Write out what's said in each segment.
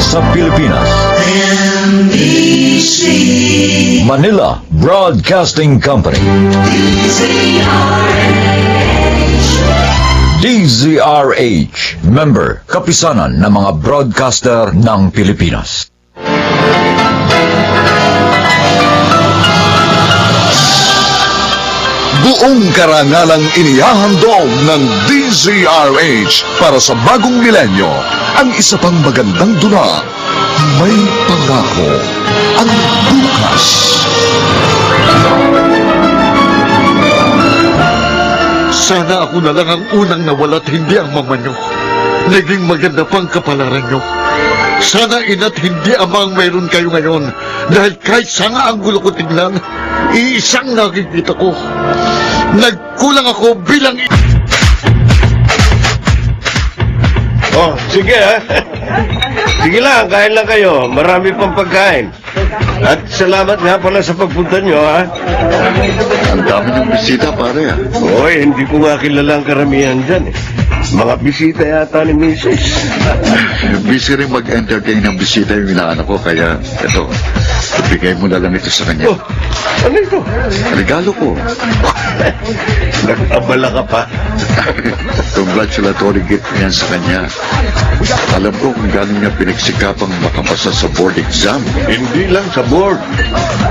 sa Pilipinas. NBC Manila Broadcasting Company. DZRH, member, kapisanan ng mga broadcaster ng Pilipinas. Buong karangalang inihahandog ng DZRH para sa bagong milenyo ang isa pang magandang dula. May pangako ang bukas. Sana ako na lang ang unang nawala at hindi ang mama nyo. Naging maganda pang kapalaran nyo. Sana ina't hindi ama ang mayroon kayo ngayon. Dahil kahit sanga ang gulo ko tignan, iisang nakikita ko. Nagkulang ako bilang... Oh, sige ha. Sige lang, kain lang kayo. Marami pang pagkain. At salamat nga pala sa pagpunta nyo, ha? Ang dami ng bisita, pare, ha? Oy, hindi ko nga kilala ang karamihan dyan, eh. Mga bisita yata ni Mrs. Busy rin mag-entertain ng bisita yung inaanak ko, kaya ito, ibigay mo na lang ito sa kanya. Oh, ano ito? Regalo ko. Nag-abala ka pa. Congratulatory gift yan sa kanya. Alam ko kung gano'n niya pinagsikapang makapasa sa board exam. Hindi lang sa board,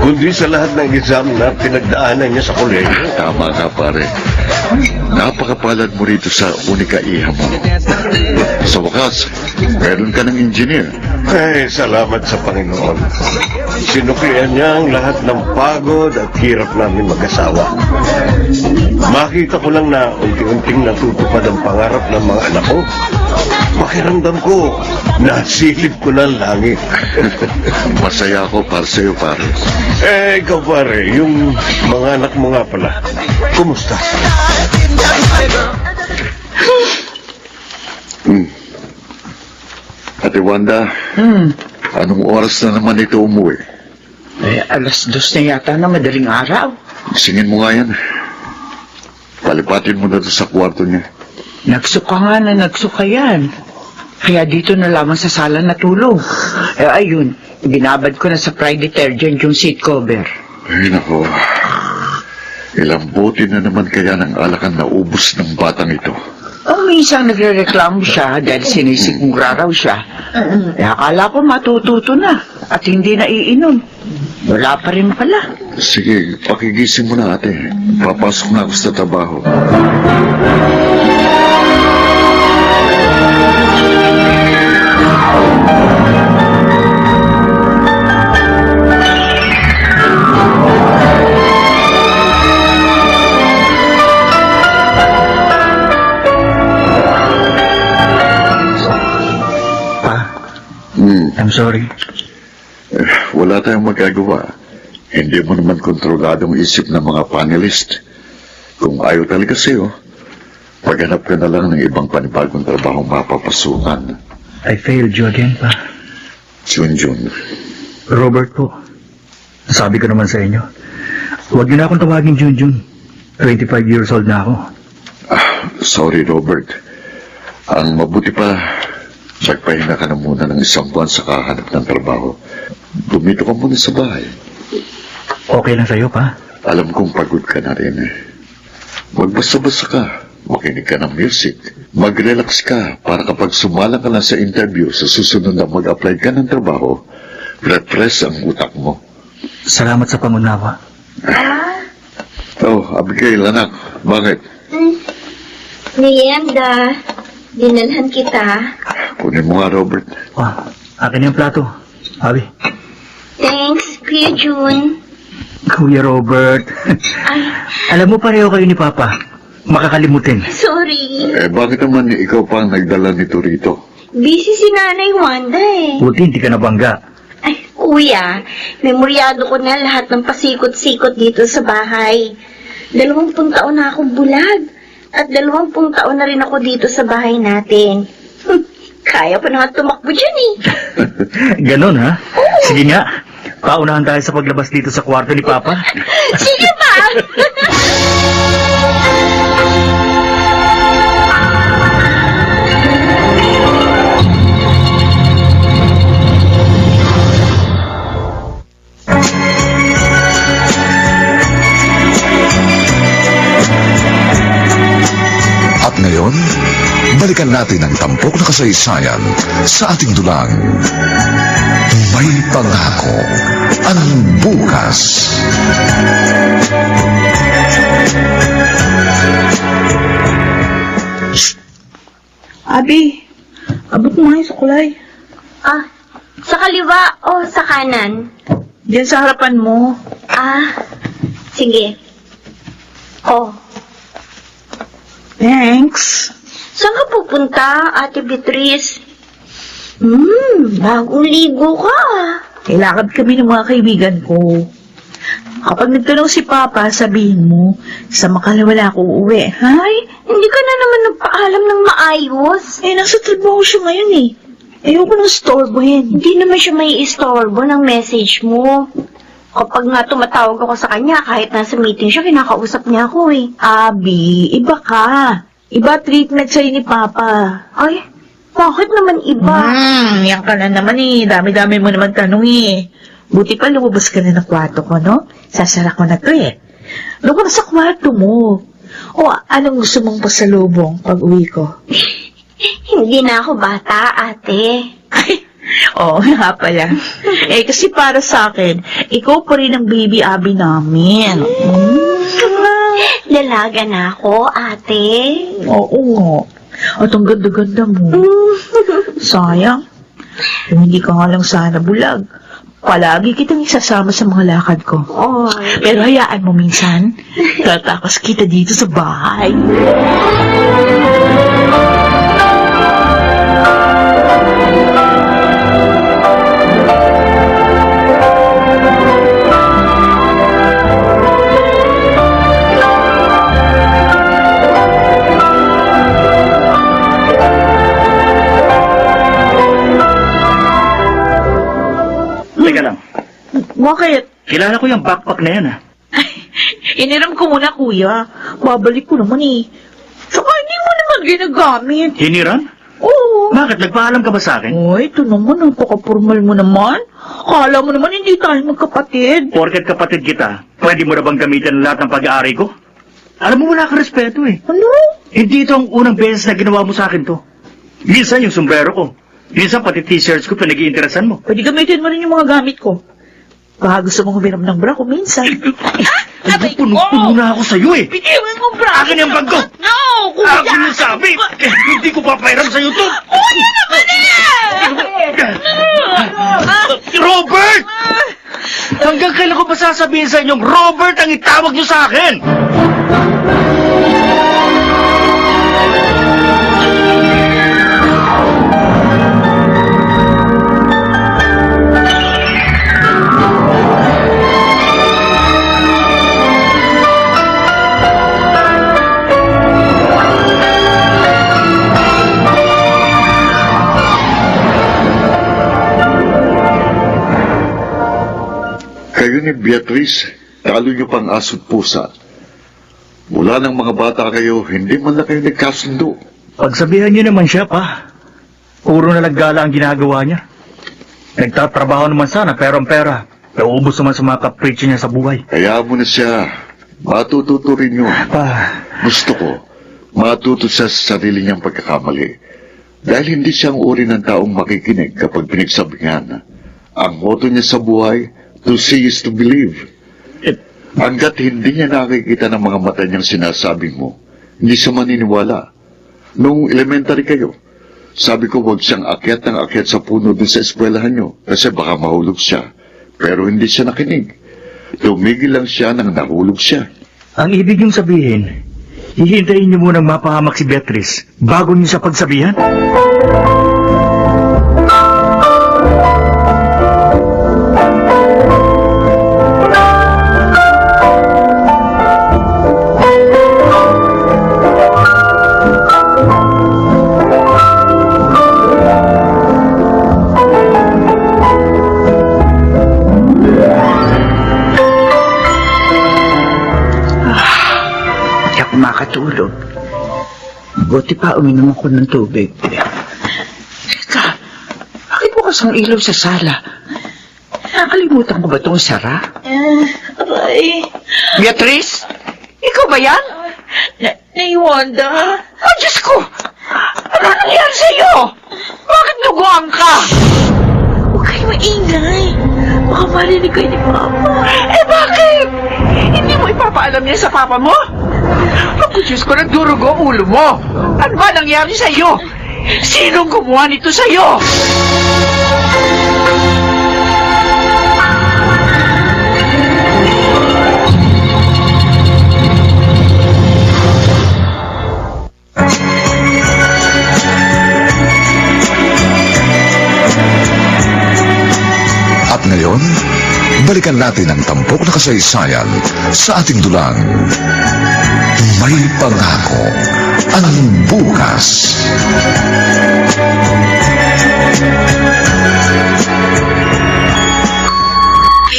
kundi sa lahat ng exam na pinagdaanan niya sa kolehiyo. Tama ka, pare. Napakapalad mo rito sa unika iha mo. Sa wakas, meron ka ng engineer. Ay, salamat sa Panginoon. Sinuklian niya ang lahat ng pagod at hirap namin mag-asawa. Makita ko lang na unti-unting natutupad ang pangarap ng mga anak ko. Pakiramdam ko, nasilip ko na ang langit. Masaya ako para sa'yo, pare. Eh, ikaw pare, yung mga anak mo nga pala, kumusta? Ate Wanda, anong oras na naman ito umuwi? Eh, 2:00 na yata na madaling araw. Singin mo nga yan. Palipatin mo na ito sa kwarto niya. Nagsuka nga na nagsuka yan. Kaya dito na lamang sa sala natulog. Eh, ayun, binabad ko na sa Pride detergent yung seat cover. Ay, nako. Ilang bote na naman kaya ng alakan na ubos ng batang ito. O minsan nagre-reklamo siya dahil sinisigmura raw siya. Eh, akala ko matututo na at hindi na iinom. Wala pa rin pala. Sige, pakigising mo na, ate. Papasok na ako sa trabaho. I'm sorry. Wala tayong magagawa. Hindi mo naman kontrolado ang isip ng mga panelist. Kung ayaw talaga sa'yo, paghanap ka na lang ng ibang panibagong trabaho mapapasukan. I failed you again, pa. Junjun. Robert po, sabi ko naman sa inyo, huwag niyo na akong tawagin Junjun. 25 years old na ako. Sorry, Robert. Ang mabuti pa, magpahinga ka na muna ng 1 buwan sa kahanap ng trabaho. Bumito ka muna sa bahay. Okay lang sa'yo, pa? Alam kong pagod ka na rin eh. Magbasa-basa ka. Makinig ka ng music. Mag-relax ka para kapag sumala ka na sa interview sa susunod na mag-apply ka ng trabaho, refresh ang utak mo. Salamat sa pangunawa. Oh, Abigail, anak. Bakit? Merienda, dinalhan kita. Kunin mo nga, Robert. Akin yung plato. Abi. Thanks, Kuya June. Kuya Robert. Ay, Alam mo, pareho kayo ni Papa. Makakalimutin. sorry. Bakit naman ikaw pa ang nagdala nito rito? Busy si Nanay Wanda eh. Buti hindi ka nabangga. Ay, Kuya, memoryado ko na lahat ng pasikot-sikot dito sa bahay. 20 taon na akong bulag. At 20 taon na rin ako dito sa bahay natin. Kaya pa naman tumakbo dyan eh. Ganon, ha? Sige nga. Paunahan tayo sa paglabas dito sa kwarto ni Papa. Sige pa! balikan natin ang tampok na kasaysayan sa ating dulang. May pangako ang bukas. Abi, abot mo nga yung suklay. Ah, sa kaliwa o sa kanan? Diyan sa harapan mo. Ah, sige. Oh, Thanks. saan ka pupunta, Ate Beatrice? Bagong ligo ka. Kailangan kami ng mga kaibigan ko. Kapag nagtanong si Papa, sabihin mo, sa makalawala ako uuwi. Hay? Hindi ka na naman nagpaalam ng maayos. Eh, nasa trabaho siya ngayon eh. Ayoko nang storbohin. Hindi naman siya may istorbo ng message mo. Kapag nga tumatawag ako sa kanya, kahit nasa meeting siya, kinakausap niya ako eh. Abi, iba ka. Iba treatment sa'yo ni Papa. Ay, bakit naman iba? Yan ka na naman eh. Dami-dami mo naman tanong eh. Buti pa lumabas ka na ng kwarto ko, no? Sasara ko na to eh. Doon ka na sa kwarto mo. O, anong gusto mong pasalubong pag uwi ko? Hindi na ako bata, ate. Ay, oo nga pala. Eh, kasi para sa akin, ikaw pa rin ang baby Abi namin. Dalaga na ako, ate. Oo nga. At ang ganda-ganda mo. Sayang. Kung hindi ka nga lang sana bulag. Palagi kitang isasama sa mga lakad ko. Oy. Pero hayaan mo minsan, tatakas kita dito sa bahay. Teka lang, Bakit? kilala ko yung backpack na yan, Iniram ko muna, kuya. Babalik ko naman eh. Saka hindi mo naman ginagamit. Hiniram? Oo. Bakit? Nagpaalam ka ba sa akin? Uy, ito naman, napaka-formal mo naman. Kala mo naman hindi tayo magkapatid. Porket kapatid kita, pwede mo na bang gamitin ang lahat ng pag-aari ko? Alam mo, wala ka respeto eh. Ano? Hindi ito ang unang beses na ginawa mo sa akin to. Minsan yung sombrero ko. Minsan pati t-shirts ko pinag-iinteresan mo. Pwede gamitin mo rin yung mga gamit ko. Baka gusto mong humiram ng bra ko minsan. Ay, punong-puno na ako sa'yo eh. Bitiwan mo bra! Akin yung bag ko! No, kuya! Akin yung sabi! Eh, hindi ko papairam sa'yo to! Kuya naman Robert! Hanggang kailan ko ba sasabihin sa inyong Robert ang itawag niyo sa akin? Kayo ni Beatrice, talo niyo pang aso't pusa. Mula ng mga bata kayo, hindi man na kayo nagkasundo. Pagsabihan niyo naman siya, pa. Puro na naggala ang ginagawa niya. Nagtatrabaho naman sana, pero ang pera. Nauubos naman sa mga kapritsyo niya sa buhay. Kaya mo na siya. Matututo rin yun. Pa, Gusto ko, matuto siya sa sarili niyang pagkakamali. Dahil hindi siya ang uri ng taong makikinig kapag pinagsabihan. Ang motto niya sa buhay, to see is to believe. Hanggat hindi niya nakikita ng mga mata niyang sinasabi mo, hindi siya maniniwala. Nung elementary kayo, sabi ko huwag siyang akyat ng akyat sa puno dun sa eskwelahan niyo kasi baka mahulog siya. Pero hindi siya nakinig. Tumigil lang siya nang nahulog siya. ang ibig niyong sabihin, hihintayin niyo munang mapahamak si Beatrice bago niyo siya pagsabihan? Hindi ako makatulog. Buti pa uminom ako ng tubig. Teka, bakit bukas ang ilaw sa sala? Nakalimutan ko ba itong sara? Aray. Beatrice? Ikaw ba yan? Naiwanda. Oh, Diyos ko! Ano ka! Huwag kayo maingay. Baka marinig kayo ni Papa. Eh bakit? Hindi mo ipapaalam niya sa papa mo? Ako, Diyos ko, nagdurugo ang ulo mo. Ano ba nangyari sa'yo? Sinong gumawa nito sa'yo? At ngayon, balikan natin ang tampok na kasaysayan sa ating dulang. May pangako ang bukas.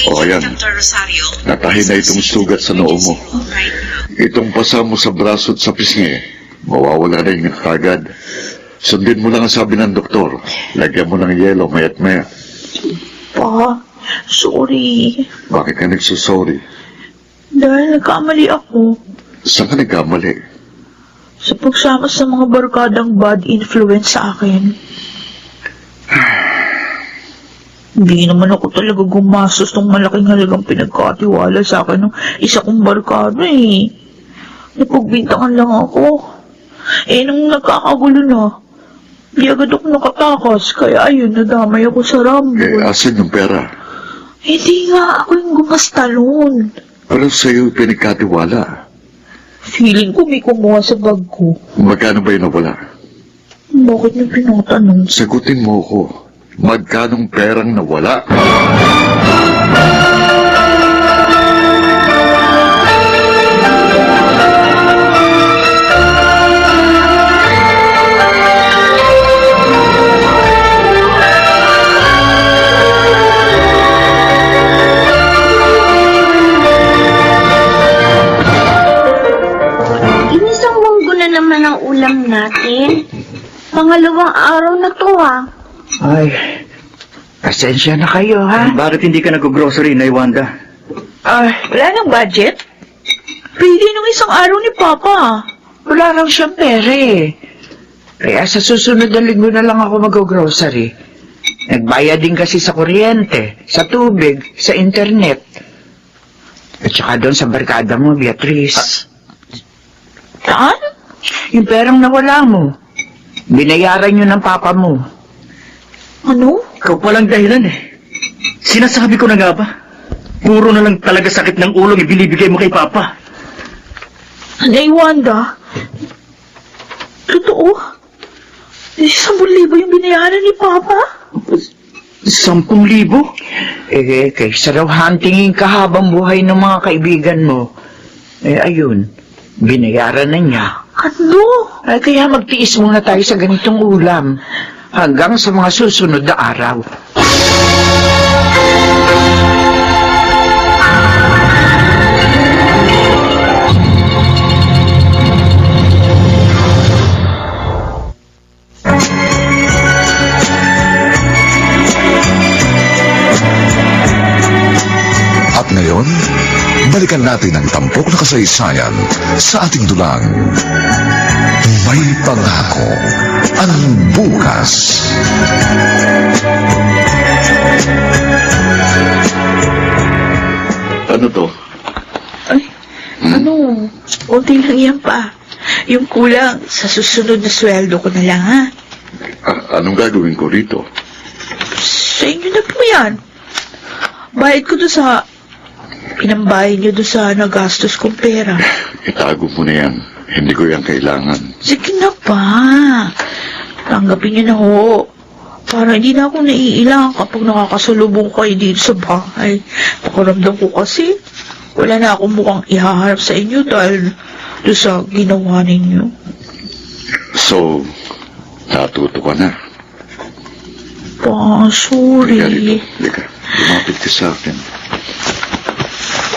O ayan, natahi na itong sugat sa noo mo. Itong pasa mo sa braso at sa pisngi, mawawala na yung kagad. Sundin mo lang ang sabi ng doktor. Lagyan mo ng yelo mayat maya. Pa, sorry. Bakit ka nagsusorry? Dahil nagkamali ako Saan ka nagkamali? sa pagsama sa mga barkadang bad influence sa akin. Hindi naman ako talaga gumastos ng malaking halagang pinagkatiwala sa akin ng isa kong barkada eh. Napagbintangan lang ako. Eh, nung nagkakagulo na, di agad ako nakatakas, kaya ayun, nadamay ako sa Eh, rambol. asan yung pera? Hindi nga, ako yung gumastalon. Pero sa'yo pinagkatiwala. Feeling ko may kumuha sa bag ko. Magkano ba yung nawala? Bakit niyo pinatanong? Sagutin mo ko. Magkanong perang nawala? Inisang munggo na naman ang ulam natin. Pangalawang araw na to Ay, pasensya na kayo, ha? Bakit hindi ka nag-grocery, Nay Wanda? Wala nang budget? Pwede nung isang araw ni Papa. Wala lang siyang pera eh. Kaya sa susunod na linggo na lang ako mag-grocery. Nagbayad din kasi sa kuryente, sa tubig, sa internet. At saka doon sa barkada mo, Beatrice. Saan? Yung perang nawala mo, binayaran yun ng papa mo. Ano? Ikaw palang dahilan eh. Sinasabi ko na nga ba? Puro na lang talaga sakit ng ulong ibinibigay mo kay Papa. Nay Wanda? Totoo? 10,000 yung binayaran ni Papa? 10,000? Eh, kaysa raw huntingin ka habang buhay ng mga kaibigan mo. Eh, ayun, binayaran na niya. Ano? Ay, kaya magtiis muna tayo sa ganitong ulam. Hanggang sa mga susunod na araw. At ngayon, balikan natin ang tampok na kasaysayan sa ating dulang. May pangako ang bukas. Ano to? Ano? Unti lang yan pa. Yung kulang, sa susunod na sweldo ko na lang, ha? Anong gagawin ko rito? Sa inyo na po yan. Bayad ko doon sa... Pinambayad niyo doon sa nagastos kong pera. Itago mo na yan. Hindi ko yan kailangan. Sige na pa. Tanggapin niyo na ho. Para hindi na ako naiilang kapag nakakasalubong kayo dito sa bahay. Pakiramdam ko kasi, wala na akong mukhang ihaharap sa inyo dahil doon sa ginawa ninyo. So, natuto ka na. Pa, sorry. Halika rito. Halika. Lumapit ka sa akin.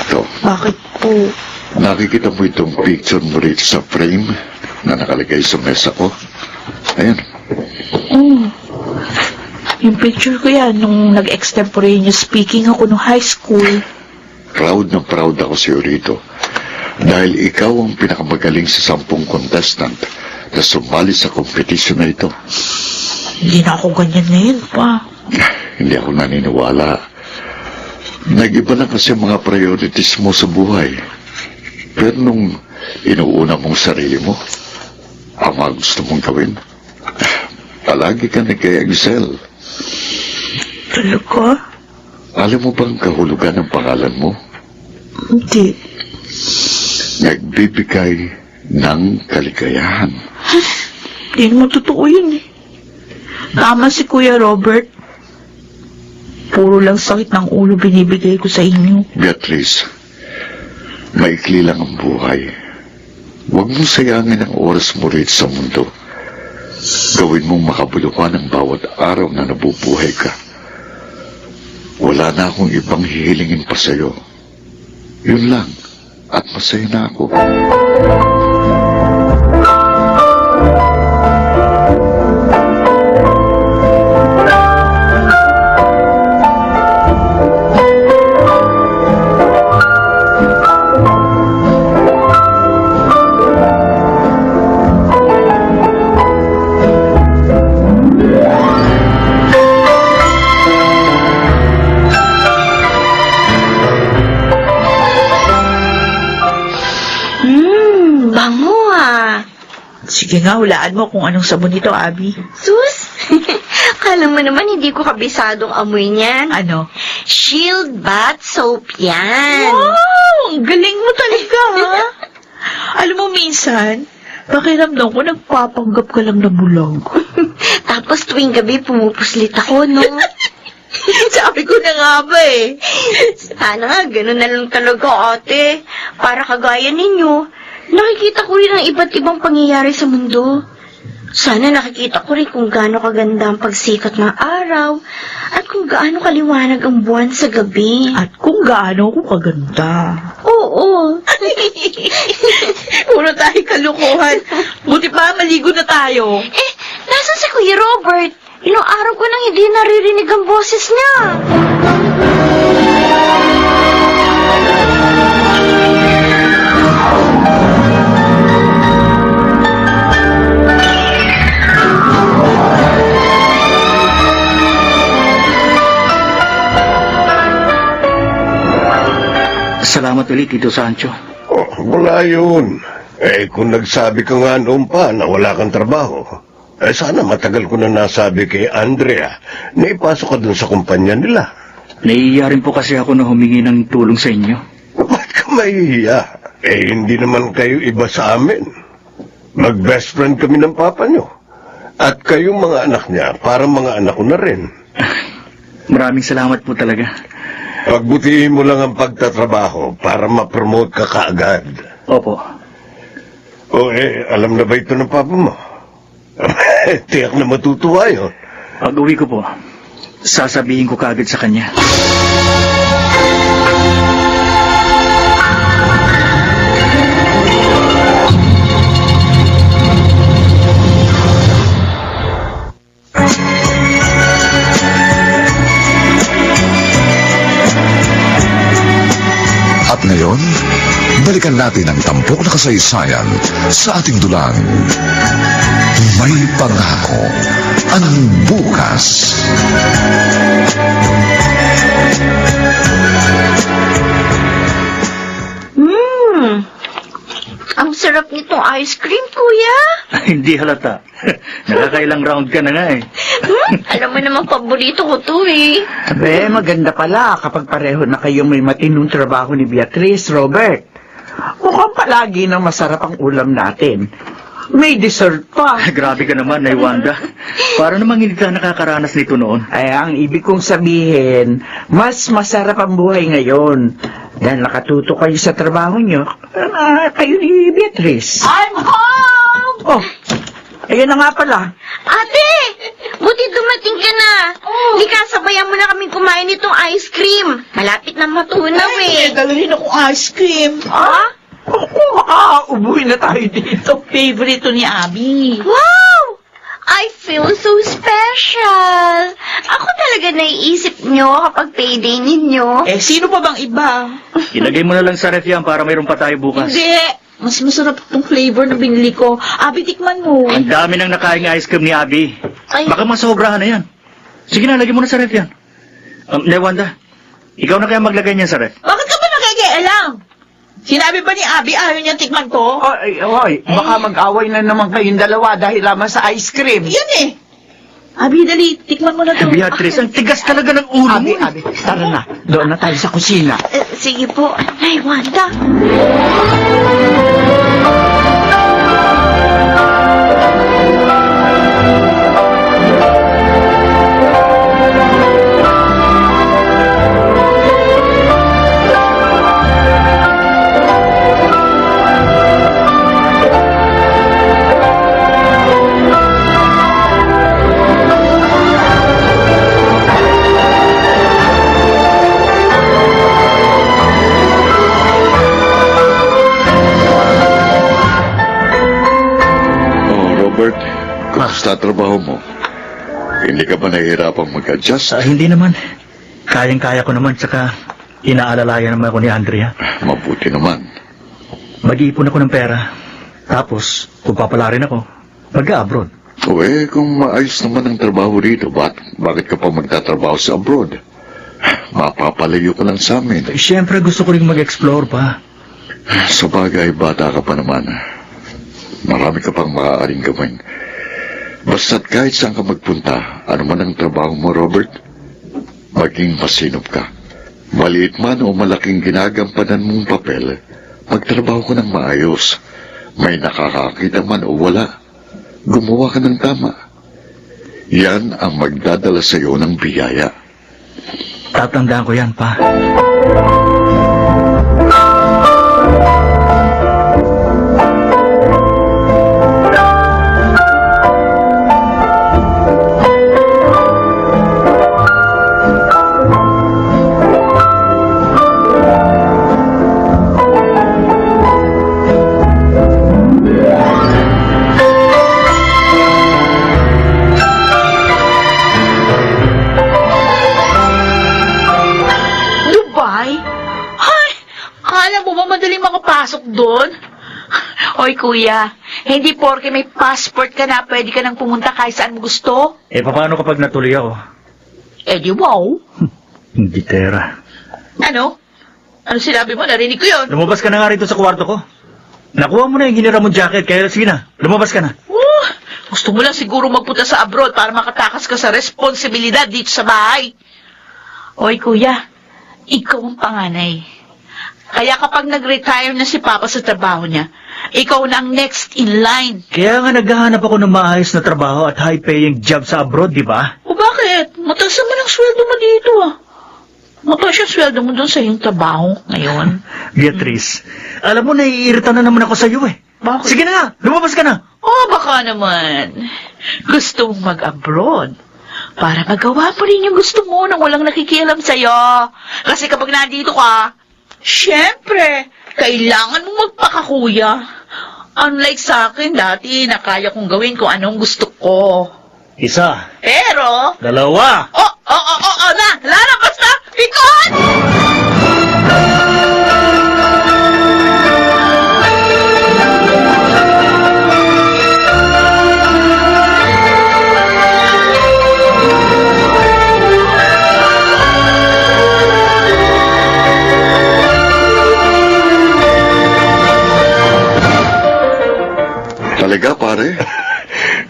Ito. Bakit po? Nakikita mo itong picture mo rito sa frame na nakalagay sa mesa ko? Ayan. Yung picture ko yan nung nag-extemporaneous speaking ako nung high school. Proud na proud ako sa iyo rito. Dahil ikaw ang pinakamagaling sa 10 contestant na sumali sa kompetisyon na ito. Hindi na ako ganyan ngayon pa. Hindi ako naniniwala. Nag-iba na kasi ang mga priorities mo sa buhay. Pero nung inuuna mong sarili mo, ang mga gusto mong gawin, palagi ka nag-excel. Talaga? Alam mo bang kahulugan ng pangalan mo? Hindi. Nagbibigay ng kaligayahan. Hindi naman totoo yun eh. Tama si Kuya Robert. Puro lang sakit ng ulo binibigay ko sa inyo. Beatrice, maikli lang ang buhay. Huwag mong sayangin ang oras mo rito sa mundo. Gawin mong makabuluhan ang bawat araw na nabubuhay ka. Wala na akong ibang hihilingin pa sa'yo. Yun lang, at masaya na ako. Bango ah. Sige nga, hulaan mo kung anong sabon ito, Abby. Sus, kala mo naman hindi ko kabisadong amoy niyan. Ano? Shield bath soap yan. Wow! Ang galing mo talaga, ha? Alam mo, minsan, pakiramdam ko nagpapanggap ka lang na bulag. Tapos tuwing gabi pumupuslit ako, no? Sabi ko na nga ba eh. Sana nga, ganun na lang talaga, ate. Para kagaya ninyo, nakikita ko rin ang iba't ibang pangyayari sa mundo. Sana nakikita ko rin kung gaano kaganda ang pagsikat ng araw at kung gaano kaliwanag ang buwan sa gabi. At kung gaano ko kaganda. Oo. Puro tayo kalukuhan. Buti pa, maligo na tayo. Nasaan si Kuya Robert? Ilang araw ko nang hindi naririnig ang boses niya. Salamat ulit, Tito Sancho. Oh, wala yun. Kung nagsabi ka nga noon pa na wala kang trabaho, sana matagal ko na nasabi kay Andrea na ipasok ka dun sa kumpanya nila. Naiiya rin po kasi ako na humingi ng tulong sa inyo. Ba't ka mahihiya? Hindi naman kayo iba sa amin. Mag-best friend kami ng papa nyo. At kayong mga anak niya, parang mga anak ko na rin. Maraming salamat po talaga. Pagbutihin mo lang ang pagtatrabaho para ma-promote ka kaagad. Opo. Alam na ba ito ng papa mo? Tiyak na matutuwa yun. Pag uwi ko po, sasabihin ko kaagad sa kanya. At ngayon, balikan natin ang tampok na kasaysayan sa ating dulang. May pangako ang bukas. Ang sarap nitong ice cream, kuya. Hindi halata. Nakakailang round ka na nga eh. Alam mo naman, paborito ko to eh. Abe, maganda pala kapag pareho na kayong may matinong trabaho ni Beatrice, Robert. Mukhang palagi na masarap ang ulam natin. May dessert pa. Grabe ka naman, Wanda. Para namang hindi ka nakakaranas nito noon. Ay, ang ibig kong sabihin, mas masarap ang buhay ngayon. Dahil nakatuto kayo sa trabaho nyo, kayo ni Beatrice. I'm home! Oh, ayun na nga pala. Ate! Buti dumating ka na. Lika, sabayan mo na kaming kumain nitong ice cream. Malapit na matunaw eh. Gagawin akong ice cream. Ah? Ubuhin na tayo dito. Favorite to ni Abby. Wow! I feel so special. Ako talaga naiisip nyo kapag payday ninyo. Sino pa bang iba? Ilagay mo na lang sa ref yan para mayroon pa tayo bukas. Hindi. Mas masarap itong flavor na binili ko. Abby, tikman mo. Ang dami nang nakaing ice cream ni Abby. Ay. Baka masobrahan na yan. Sige na, lagyan mo na sa ref yan. Wanda, ikaw na kaya maglagay niyan sa ref. Bakit ka ba nakikialam? Sinabi ba ni Abby ayaw niyang tikman to? Oy, baka mag-away na naman kayong dalawa dahil lamang sa ice cream. Yan eh. Abby, dali, tikman mo na to. Beatrice, ang tigas talaga ng ulo mo. Abi, tara na. Doon na tayo sa kusina. Sige po. Ay, Wanda. Oh, Robert, kumusta trabaho mo? Hindi ka ba nahihirapang mag-adjust? Hindi naman. Kayang-kaya ko naman, tsaka inaalalayan naman ako ni Andrea. Mabuti naman. Mag-iipon ako ng pera. Tapos, kung papalarin ako, mag-abroad. O kung maayos naman ang trabaho rito, bakit ka pa magtatrabaho sa abroad? Mapapalayo ka lang sa amin. Siyempre, gusto ko rin mag-explore pa. Sa bagay, bata ka pa naman. Marami ka pang maaaring gawin. Basta't kahit saan ka magpunta, ano man ang trabaho mo, Robert, maging masinop ka. Maliit man o malaking ginagampanan mong papel, magtrabaho ko ng maayos. May nakakakita man o wala, gumawa ka ng tama. Yan ang magdadala sa iyo ng biyaya. Tatandaan ko yan, pa. Dubai? Ay, akala mo ba madaling makapasok doon? Oy, kuya, hindi porke may passport ka na, pwede ka nang pumunta kahit saan mo gusto? Paano kapag natuloy ako? Di wow. Hindi, Tera. Ano? Ano sinabi mo? Narinig ko yun. Lumabas ka na nga rito sa kwarto ko. Nakuha mo na yung ginira mong jacket, kaya sige na, lumabas ka na. Gusto mo lang siguro magpunta sa abroad para makatakas ka sa responsibilidad dito sa bahay. Oy, kuya, ikaw ang panganay. Kaya kapag nag-retire na si Papa sa trabaho niya, ikaw na ang next in line. Kaya nga naghahanap ako ng maayos na trabaho at high-paying job sa abroad, di ba? O bakit? Mataas naman ang sweldo mo dito ah. Mataas yung sweldo mo doon sa iyong trabaho ngayon. Beatrice, alam mo, naiirita na naman ako sa iyo eh. Bakit? Sige na nga, lumabas ka na. Baka naman. Gusto mong mag-abroad. Para magawa mo rin yung gusto mo nang walang nakikialam sa'yo. Kasi kapag nandito ka, syempre, kailangan mong magpakakuya. Unlike sa akin dati na kaya kong gawin kung anong gusto ko. Isa, Pero, dalawa. lalabas na! Ikot! Talaga, pare?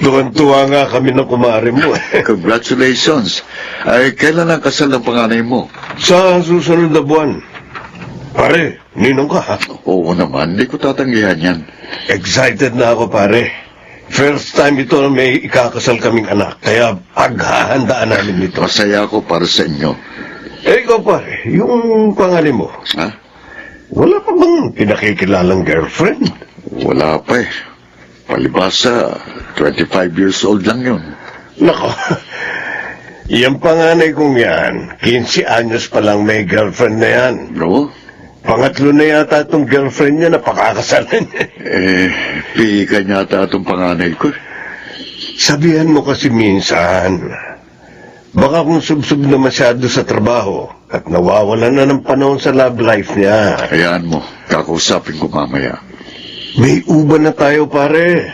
Tuwan-tuwa nga kami ng kumare mo. Congratulations. Ay, kailan ang kasal ng panganay mo? Sa susunod na buwan. Pare, ninong ka ha? Oo naman, hindi ko tatanggihan yan. Excited na ako pare. First time ito na may ikakasal kaming anak. Kaya paghahandaan namin ito. Masaya ako para sa inyo. Ikaw pare, yung pangalan mo, Ha? wala pa bang pinakikilalang girlfriend? Wala pa eh. Palibasa, 25 years old lang yun. Nako, yung panganay kong yan, 15 anyos pa lang may girlfriend na yan. Bro? Pangatlo na yata itong girlfriend niya na pakakasalan niya. Pihi ka yata itong panganay ko. Sabihan mo kasi minsan, baka kung subsub na masyado sa trabaho at nawawalan na ng panahon sa love life niya. Hayaan mo, kakausapin ko mamaya. May uban na tayo pare.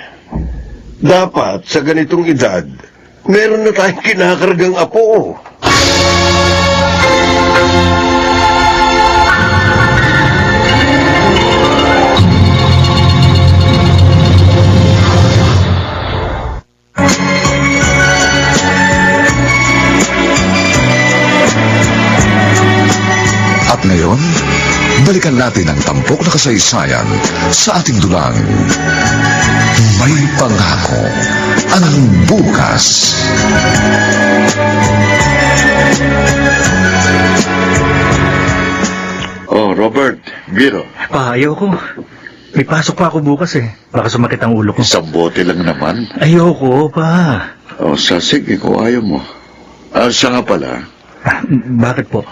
Dapat sa ganitong edad, Meron na tayong kinakargang apo. At ngayon, balikan natin ang tampok na kasaysayan sa ating dulang. May pangako ang bukas. Oh, Robert, Biro, Pa, ayoko. May pasok pa ako bukas eh. Baka sumakit ang ulo ko. isang bote lang naman. Ayoko, pa. O, sige, kung ayaw mo. Siya nga pala, Ah, bakit po?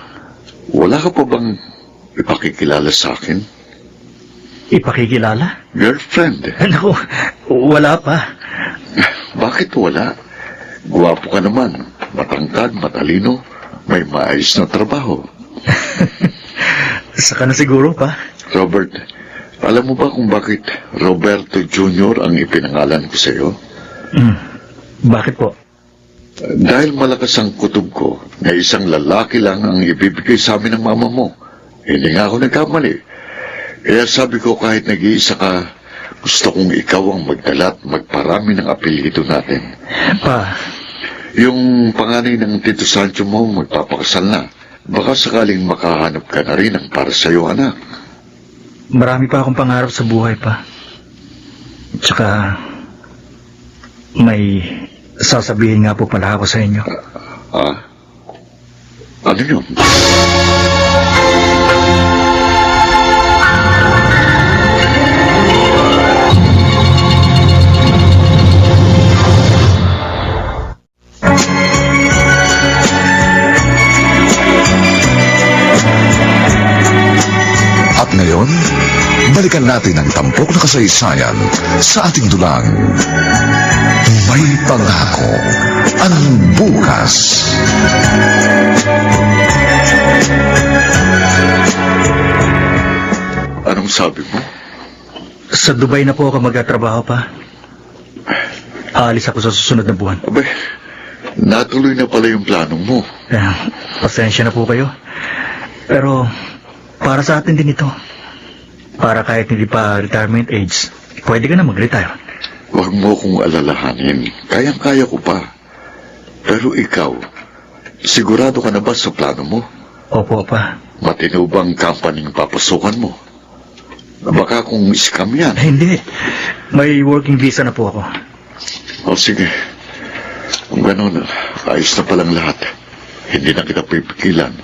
wala ka pa bang ipakikilala sa akin? Ipakikilala? Girlfriend? Naku, wala pa. Bakit wala? Guwapo ka naman. Matangkad, matalino. May maayos na trabaho. Saka na siguro pa. Robert, alam mo ba kung bakit Roberto Jr. ang ipinangalan ko sa iyo? Bakit po? Dahil malakas ang kutob ko na isang lalaki lang ang ibibigay sa amin ng mama mo. Hindi nga ako nagkamali. Kaya sabi ko kahit nag-iisa ka, gusto kong ikaw ang magdala at magparami ng apelyido natin. Pa, Yung panganay ng Tito Sancho mo magpapakasal na. Baka sakaling makahanap ka na rin ang para sa'yo, anak. marami pa akong pangarap sa buhay pa. Tsaka, may sasabihin nga po pala ako sa inyo. Ano yun? At ngayon, balikan natin ang tampok na kasaysayan sa ating dulang. May pangako ang bukas. Anong sabi mo? Sa Dubai na po ako magtatrabaho pa. Aalis ako sa susunod na buwan. Abay, natuloy na pala yung planong mo. Pasensya na po kayo. Pero, para sa atin din ito. Para kahit hindi pa retirement age, pwede ka na mag-retire. Huwag mo kong alalahanin. Kayang-kaya ko pa. Pero ikaw, sigurado ka na ba sa plano mo? Opo, pa. Matino bang company papasukan mo? Baka kung scam yan. Hindi. May working visa na po ako. O sige. Kung ganun, ayos na palang lahat. Hindi na kita pipigilan.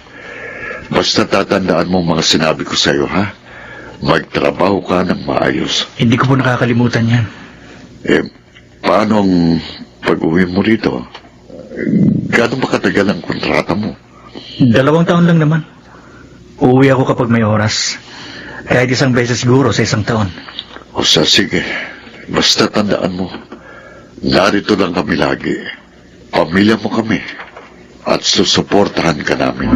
Basta tatandaan mo mga sinabi ko sa'yo, ha? Magtrabaho ka ng maayos. Hindi ko po nakakalimutan yan. Paano ang pag-uwi mo rito? Gano'n ba katagal ang kontrata mo? 2 taon lang naman. Uuwi ako kapag may oras. Kahit isang beses siguro sa 1 taon. O sige, basta tandaan mo, narito lang kami lagi. Pamilya mo kami. At susuportahan ka namin.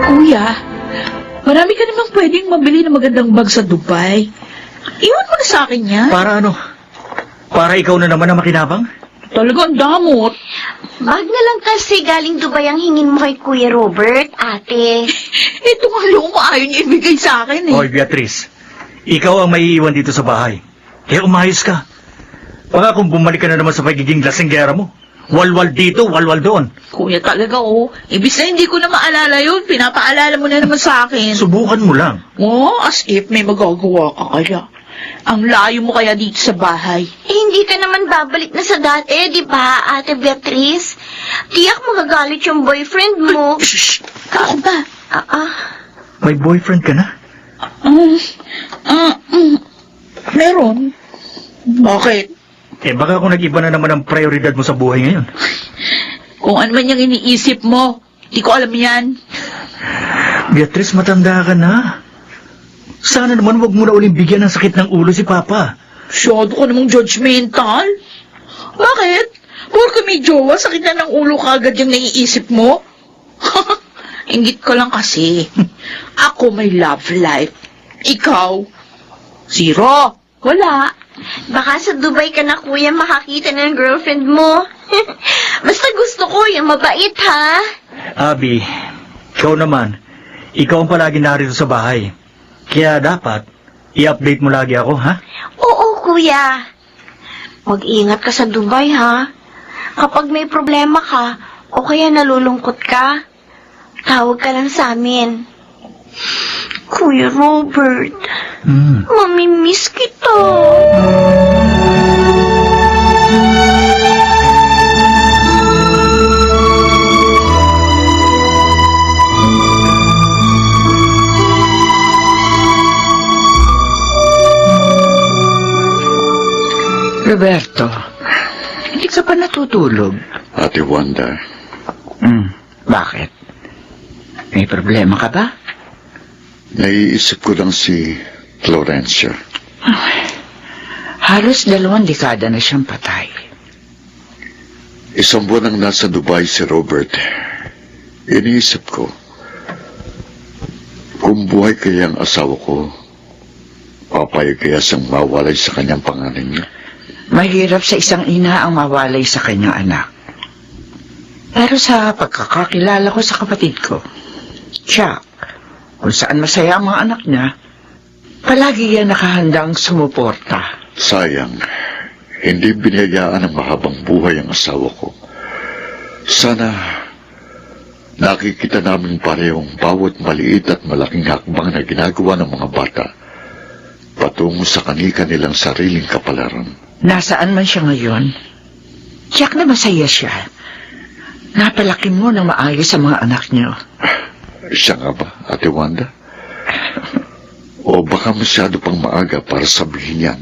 Kuya, marami ka namang pwedeng mabili ng magandang bag sa Dubai. Iwan mo na sa akin yan. Para ano? Para ikaw na naman ang makinabang? Talagang damot. Bag na lang kasi galing Dubai ang hingin mo kay Kuya Robert, ate. Ito nga luma, ayaw niya ibigay sa akin eh. Hoy, Beatrice. Ikaw ang maiiwan dito sa bahay. Kaya umayos ka. Baka kung bumalik ka na naman sa pagiging lasinggera mo. Walwal dito, walwal doon. Kuya talaga ibig na hindi ko na maalala yun, pinapaalala mo na naman sa akin. Subukan mo lang. As if may magagawa ka kaya. Ang layo mo kaya dito sa bahay. Hindi ka naman babalik na sa dati, di ba, ate Beatrice? Tiyak magagalit yung boyfriend mo. Shh! Ako ba? May boyfriend ka na? Meron. Bakit? Baka kung nag-iba na naman ang prioridad mo sa buhay ngayon. Kung ano man yung iniisip mo, di ko alam yan. Beatrice, matanda ka na. Sana naman wag mo na uling bigyan ng sakit ng ulo si Papa. Masyado ko namang judgmental. Bakit? Porque may jowa, sakit na ng ulo ka agad yung naiisip mo? Ingit ko lang kasi. Ako may love life. Ikaw? Zero. Wala. Baka sa Dubai ka na, kuya, makakita ng girlfriend mo. Basta gusto ko yung mabait, ha? Abby, ikaw naman. Ikaw ang palagi narito sa bahay. Kaya dapat, i-update mo lagi ako, ha? Oo, kuya. Mag-ingat ka sa Dubai, ha? Kapag may problema ka, o kaya nalulungkot ka, tawag ka lang sa amin. Kuya Robert, mamimiss kita. Roberto, hindi ka pa natutulog? Ate Wanda, Bakit? May problema ka ba? naiisip ko lang si Florencia. Halos 2 dekada na siyang patay. Isang buwan nang nasa Dubai si Robert. Iniisip ko, kung buhay kaya ang asawa ko, papayag kaya siyang mawalay sa kanyang pangalan niya. Mahirap sa isang ina ang mawalay sa kanyang anak. Pero sa pagkakakilala ko sa kapatid ko, Chuck, kung saan masaya ang mga anak niya, palagi yan nakahandang sumuporta. Sayang, hindi binayaan ng mahabang buhay ang asawa ko. Sana nakikita namin parehong bawat maliit at malaking hakbang na ginagawa ng mga bata patungo sa kani-kanilang sariling kapalaran. Nasaan man siya ngayon, tiyak na masaya siya. Napalaki mo ng maayos sa mga anak niyo. Siya nga ba, Ate Wanda? O baka masyado pang maaga para sabihin yan?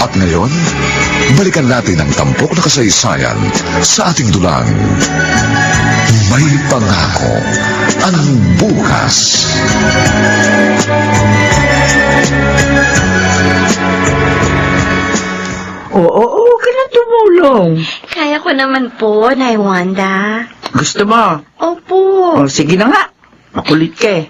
At ngayon, balikan natin ang tampok na kasaysayan sa ating dulang. May pangako ang bukas. Oo, ka na tumulong. Kaya ko naman po, Nay Wanda. Gusto mo? Opo. O, sige na nga. Makulit ka eh.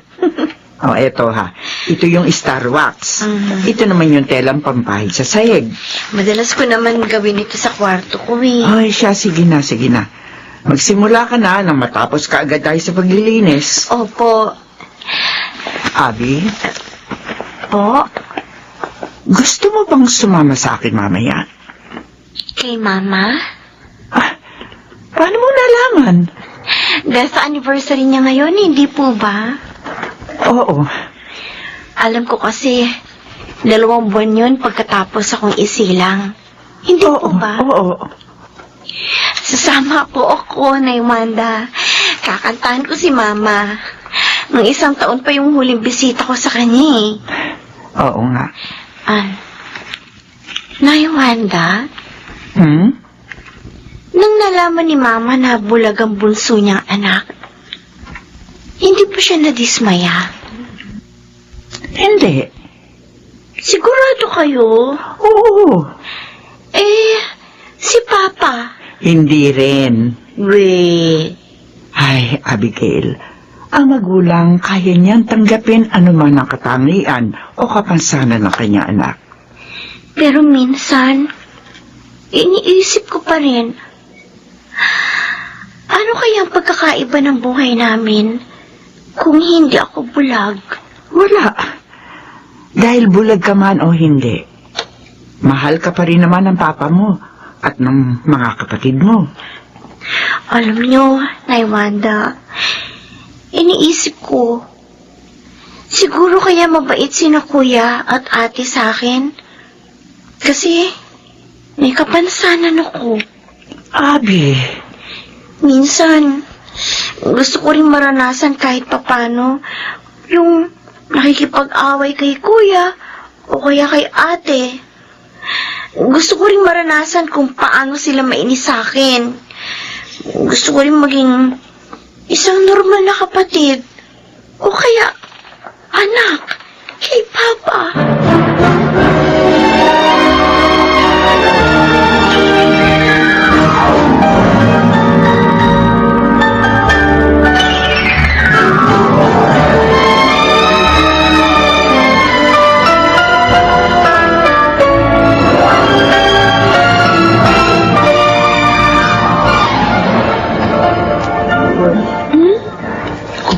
O, eto ha. Ito yung Star Wax. Ito naman yung telang pampahid sa sahig. Madalas ko naman gawin ito sa kwarto ko, eh. Ay, siya, sige na, sige na. Magsimula ka na nang matapos ka agad tayo sa paglilinis. Opo. Abby, Po? gusto mo bang sumama sa akin mamaya? Kay Mama? Paano mo nalaman? Dahil sa anniversary niya ngayon, hindi po ba? Oo. Alam ko kasi, 2 buwan yun pagkatapos akong isilang. Hindi po ba? Oo. Sasama po ako, Nay Wanda. Kakantahan ko si Mama. Nung 1 taon pa yung huling bisita ko sa kanya, eh. Oo nga. Nay Wanda, nung nalaman ni Mama na bulag ang bunso niyang anak, hindi po siya nadismaya. Hindi. Sigurado kayo? Oo. Si Papa. Hindi rin. Ay, Abigail, ang magulang kaya niyang tanggapin anuman ang katangian o kapansanan ng kanya anak. Pero minsan, iniisip ko pa rin, ano kaya ang pagkakaiba ng buhay namin kung hindi ako bulag? Wala. Dahil bulag ka man o hindi, mahal ka pa rin naman ng papa mo at ng mga kapatid mo. Alam niyo, Nay Wanda, iniisip ko, siguro kaya mabait sina kuya at ate sa akin Kasi, may kapansanan ako. Abi, Minsan, gusto ko rin maranasan kahit papano yung nakikipag-away kay kuya o kaya kay ate. Gusto ko rin maranasan kung paano sila mainis sa akin. Gusto ko rin maging isang normal na kapatid o kaya anak kay Papa.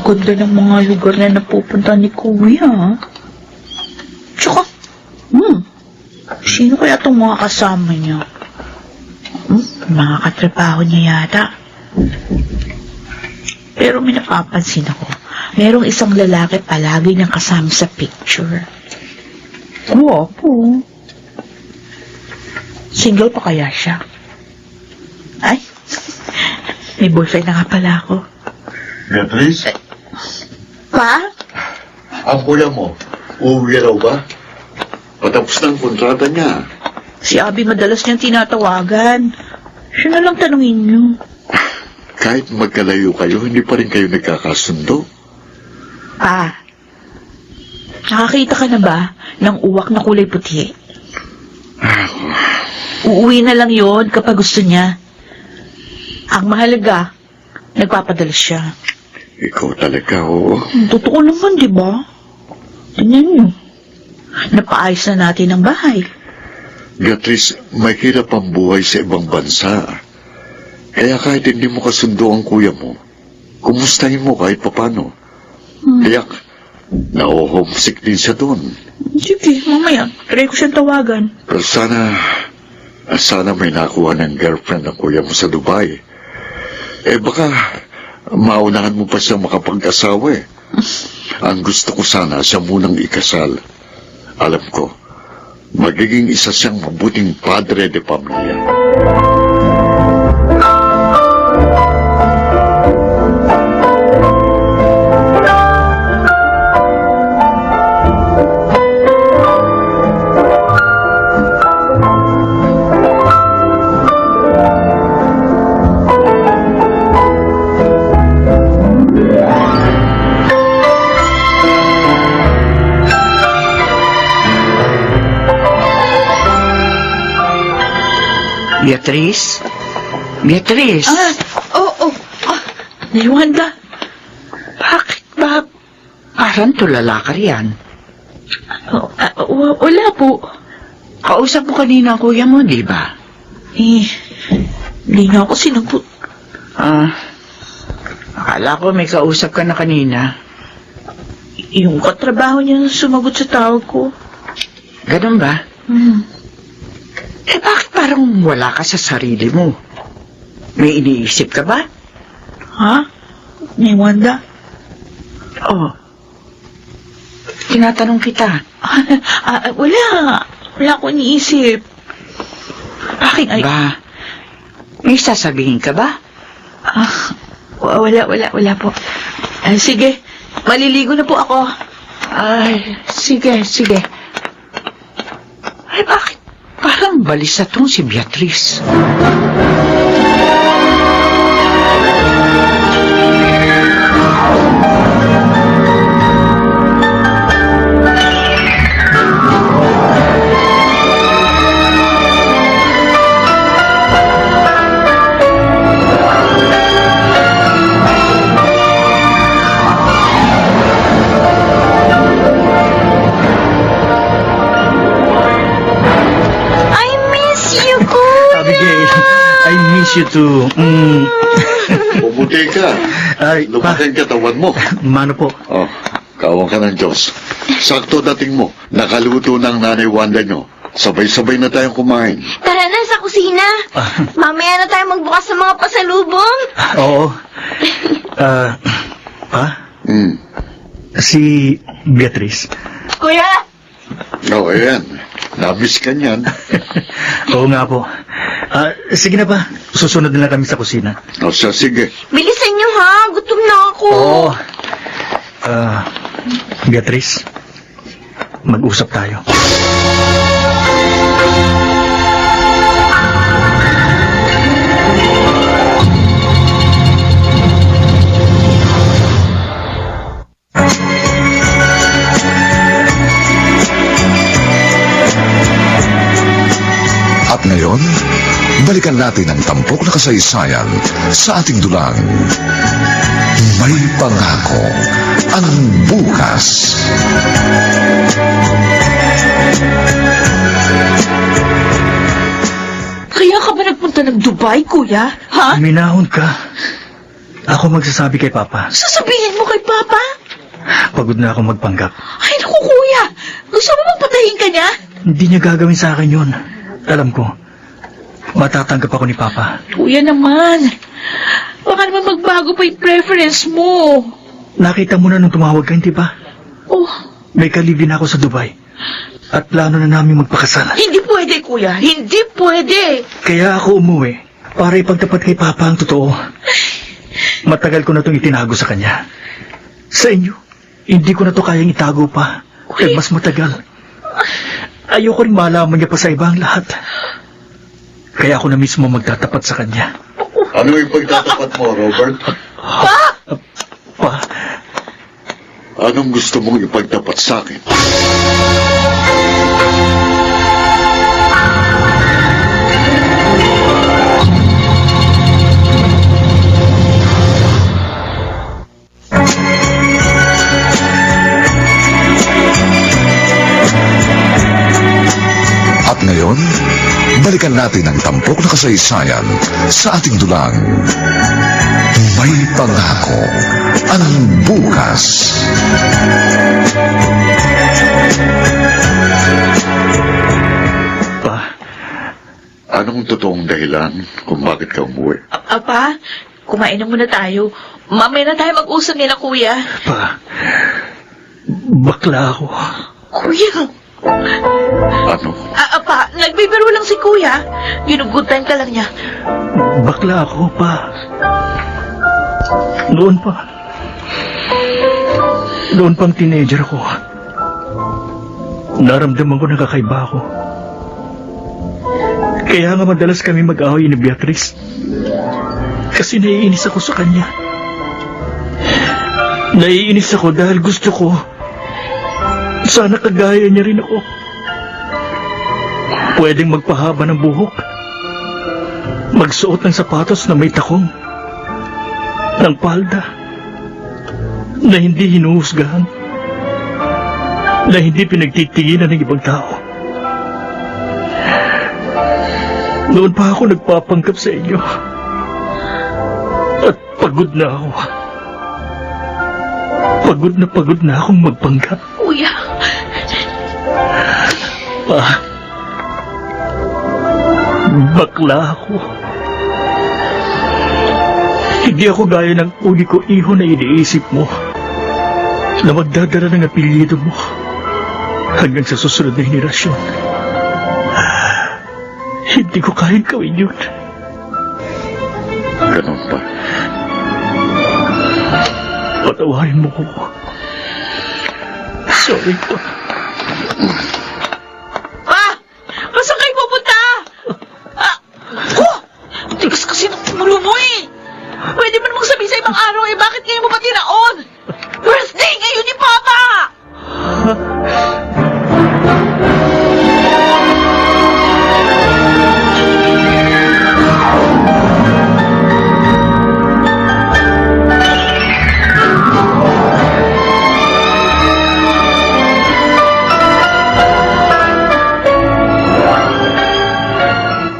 Ganda ng mga lugar na napupunta ni Kuya. Tsaka, sino kaya itong mga kasama niya? Mga katrabaho niya yata. Pero may napapansin ako. Merong isang lalaki palagi niyang kasama sa picture. Guwapo. Single pa kaya siya? Ay, may boyfriend na nga pala ako. Beatrice, Pa? ang kuya mo, uuwi raw ba? Patapos ng kontrata niya. Si Abby madalas niyang tinatawagan. Siya na lang tanungin niyo. Kahit magkalayo kayo, hindi pa rin kayo nagkakasundo. Pa, nakakita ka na ba ng uwak na kulay puti? Uuwi na lang yon kapag gusto niya. Ang mahalaga, nagpapadala siya. Ikaw talaga, oo. Totoo naman, di ba? Tingnan niyo. Napaayos na natin ang bahay. Beatrice, may hirap ang buhay sa ibang bansa. Kaya kahit hindi mo kasundo ang kuya mo, kumustahin mo kahit papano. Kaya, na-homesick din siya doon. Sige, mamaya. Try ko siyang tawagan. Pero sana may nakuha ng girlfriend ng kuya mo sa Dubai. Baka maunahan mo pa siya makapag-asawa eh. Ang gusto ko sana siya munang ikasal. Alam ko, magiging isa siyang mabuting padre de pamilya. Beatrice? Beatrice? Oo. Naiwanda. Bakit ba? Parang tulala ka riyan. Wala po. Kausap mo kanina ang kuya mo, di ba? Hindi na ako sinagot. Akala ko may kausap ka na kanina. Yung katrabaho niya sumagot sa tawag ko. Ganun ba? Bakit parang wala ka sa sarili mo? May iniisip ka ba? Ha? Naiwanda? Oo. Tinatanong kita. Wala. Wala akong iniisip. Bakit ba? May sasabihin ka ba? Wala po. Sige, maliligo na po ako. Ay, sige. Ay, bakit? Parang balisa tong si Beatrice. You too. Pumuti ka. Ay, Lumaki ang katawan mo. Mano po? Oh, kawang ka ng Diyos. Sakto dating mo, nakaluto ng nanay Wanda nyo. Sabay-sabay na tayong kumain. Tara na sa kusina. Mamaya na tayo magbukas sa mga pasalubong. Oo. Pa? Si Beatrice. Kuya, Oh, ayan. Nabis ka niyan. Oo nga po. Sige na ba? Susunod na lang kami sa kusina. O siya, sige. Bilisan niyo ha, gutom na ako. Oo. Beatrice, mag-usap tayo. At ngayon, balikan natin ang tampok na kasaysayan sa ating dulang. May pangako ang bukas. Kaya ka ba nagpunta ng Dubai, kuya? Ha? Minahon ka. Ako magsasabi kay Papa. Sasabihin mo kay Papa? Pagod na ako magpanggap. Ay, naku, kuya. Gusto mo bang patayin ka niya? Hindi niya gagawin sa akin yun. Alam ko, matatanggap ako ni Papa. Kuya naman. Baka naman magbago pa yung preference mo. Nakita mo na nung tumawag ka, hindi ba? Oh, May kalibin ako sa Dubai. At plano na namin magpakasal. hindi pwede, kuya. Hindi pwede. Kaya ako umuwi para ipagtapat kay Papa ang totoo. Matagal ko na itong itinago sa kanya. Sa inyo, hindi ko na to kayang itago pa. Dahil mas matagal. Ayoko rin malaman niya pa sa iba ang lahat. Kaya ako na mismo magtatapat sa kanya. Ano yung pagtatapat mo, Robert? Pa, Anong gusto mong ipagtapat sa akin? At ngayon, balikan natin ang tampok na kasaysayan sa ating dulang. May pangako ang bukas. pa, Anong totoong dahilan kung bakit ka umuwi? Apa, kumain na muna tayo. Mamaya na tayo mag-usap nila, kuya. pa. Bakla ako. Kuya. Ano? Apa, nagbibiro lang si kuya. Ginugutan ka lang niya. Bakla ako, pa. Noon pa. Noon pang teenager ako. Naramdaman ko na kakaiba ako. Kaya nga madalas kami mag-away ni Beatrice. Kasi naiinis ako sa kanya. Naiinis ako dahil gusto ko sana kagaya niya rin ako. Pwedeng magpahaba ng buhok. Magsuot ng sapatos na may takong. Ng palda. Na hindi hinuhusgahan. Na hindi pinagtitinginan ng ibang tao. Noon pa ako nagpapanggap sa inyo. At pagod na ako. Pagod na akong magpanggap. Kuya. Pa, bakla ako. Hindi ako gaya ng uniko iho na iniisip mo na magdadala ng apelyido mo hanggang sa susunod na henerasyon. Hindi ko kayang gawin yun. Ganon pa. Patawarin mo ko. Sorry pa. Pa! Saan kayo pupunta? Tigas kasi ng ulo mo eh. Pwede mo namang sabihin sa ibang araw eh, bakit ngayon mo pa tinaon? Birthday ngayon ni Papa!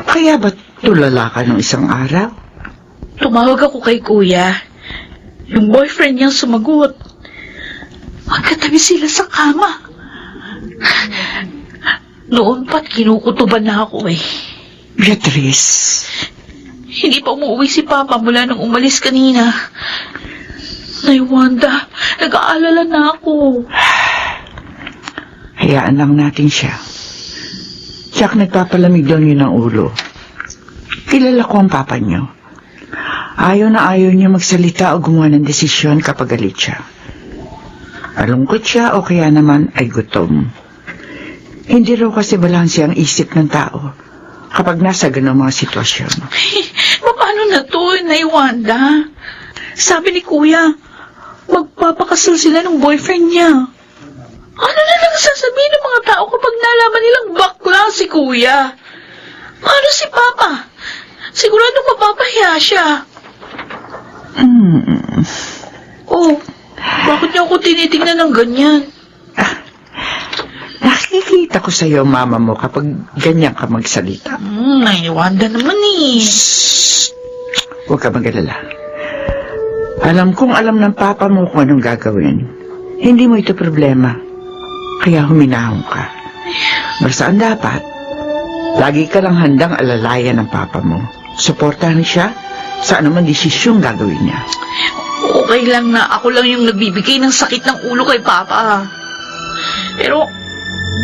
Kaya ba't tulala ka nung isang araw? Tumawag ako kay kuya. Yung boyfriend niyang sumagot. Magkatabi sila sa kama. Noon pa't kinukutuban na ako eh. Beatrice, Hindi pa umuwi si Papa mula nung umalis kanina. Nay Wanda, nag-aalala na ako. Hayaan lang natin siya. Tiyak nagpapalamig lang yun ng ulo. Kilala ko ang papa niyo. Ayaw na ayaw niya magsalita o gumawa ng desisyon kapag galit siya. Malungkot siya o kaya naman ay gutom. Hindi raw kasi balanse ang isip ng tao kapag nasa ganung mga sitwasyon. Paano na to, Nay Wanda? Sabi ni Kuya, magpapakasal sila ng boyfriend niya. Ano na lang sasabihin ng mga tao kapag nalaman nilang bakla si Kuya? Ano si Papa? Sigurado mapapahiya siya. Oh, bakit niyo ako tinitingnan ng ganyan? Nakikita ko sa'yo, mama mo, kapag ganyan ka magsalita. Nay Wanda naman eh. Huwag ka mag-alala. Alam kong alam ng papa mo kung anong gagawin. Hindi mo ito problema. Kaya huminahon ka. Basta ang dapat, lagi ka lang handang alalayan ng papa mo. Suportahan siya sa anumang desisyong gagawin niya. Okay lang na ako lang yung nagbibigay ng sakit ng ulo kay Papa. Pero,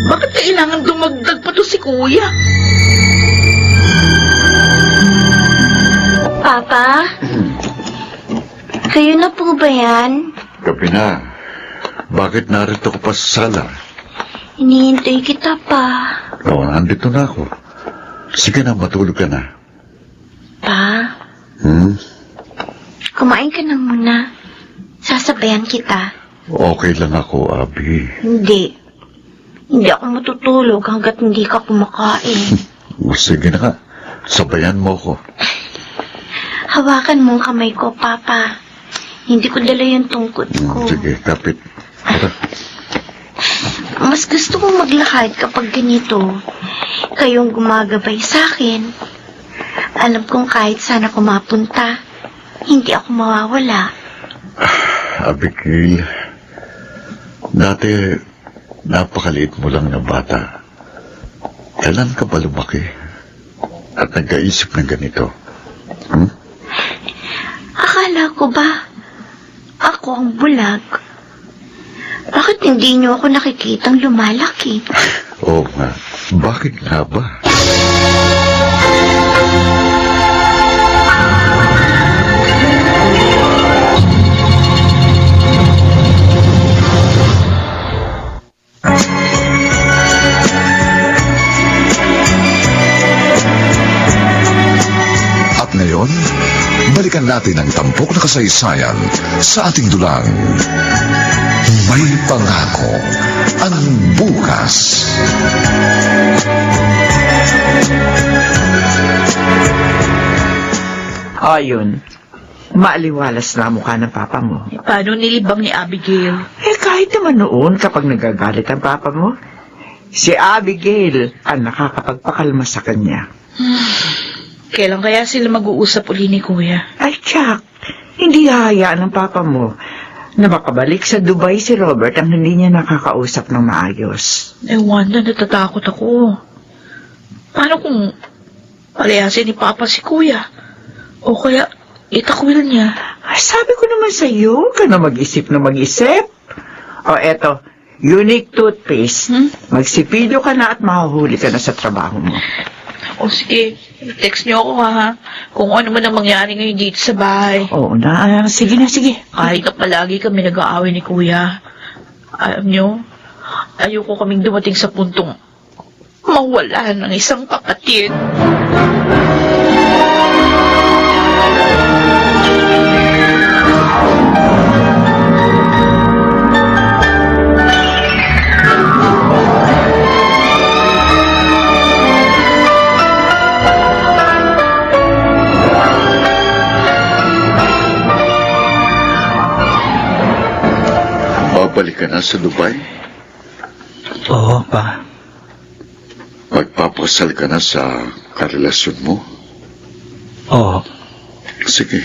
bakit kailangan dumagdag pa to si Kuya? Papa? Kayo na po ba yan? Gabi na. Bakit narito ko pa sa sala? Hinihintay kita pa. Oo, nandito na ako. Sige na, matulog ka na. Pa, kumain ka na muna. Sasabayan kita. Okay lang ako, Abi. Hindi. Hindi ako matutulog hanggat hindi ka kumakain. Sige na ka. Sabayan mo ko. Hawakan mo ang kamay ko, Papa. Hindi ko dala yung tungkod ko. Sige, kapit. Tara. Mas gusto kong maglakad kapag ganito. Kayong gumagabay sa akin. Alam kong kahit saan ako mapunta, hindi ako mawawala. Abigail, dati napakaliit mo lang na bata. Kailan ka ba lumaki? At nagkaisip ng ganito? Akala ko ba ako ang bulag? Bakit hindi niyo ako nakikitang lumalaki? Oo nga. Bakit nga ba? At ngayon, balikan natin ang tampok na kasaysayan sa ating dulang. May pangako ang bukas. Ayun, maaliwalas na ang mukha ng papa mo. Paano nilibang ni Abigail? Kahit naman noon kapag nagagalit ang papa mo, si Abigail ang nakakapagpakalma sa kanya. Kailan kaya sila mag-uusap uli ni Kuya? Ay, Chuck, hindi hahayaan ng papa mo na makabalik sa Dubai si Robert ang hindi niya nakakausap ng maayos. Wanda, natatakot ako. Paano kung palayasin ni Papa si Kuya? O kaya itakwil niya? Ay, sabi ko naman sa iyo, huwag ka na mag-isip na mag-isip. O eto, unique toothpaste. Magsipilyo ka na at mahuhuli ka na sa trabaho mo. O sige, text niyo ako ha. Kung ano man ang mangyari ngayon dito sa bahay. Oo na, sige na, sige. Kahit na palagi kami nag-aaway ni Kuya. Alam niyo, ayoko kaming dumating sa puntong mawala ng isang kapatid. Babalik ka na sa Dubai? Oo, pa. Magpapasal ka na sa karelasyon mo? Oo. Sige.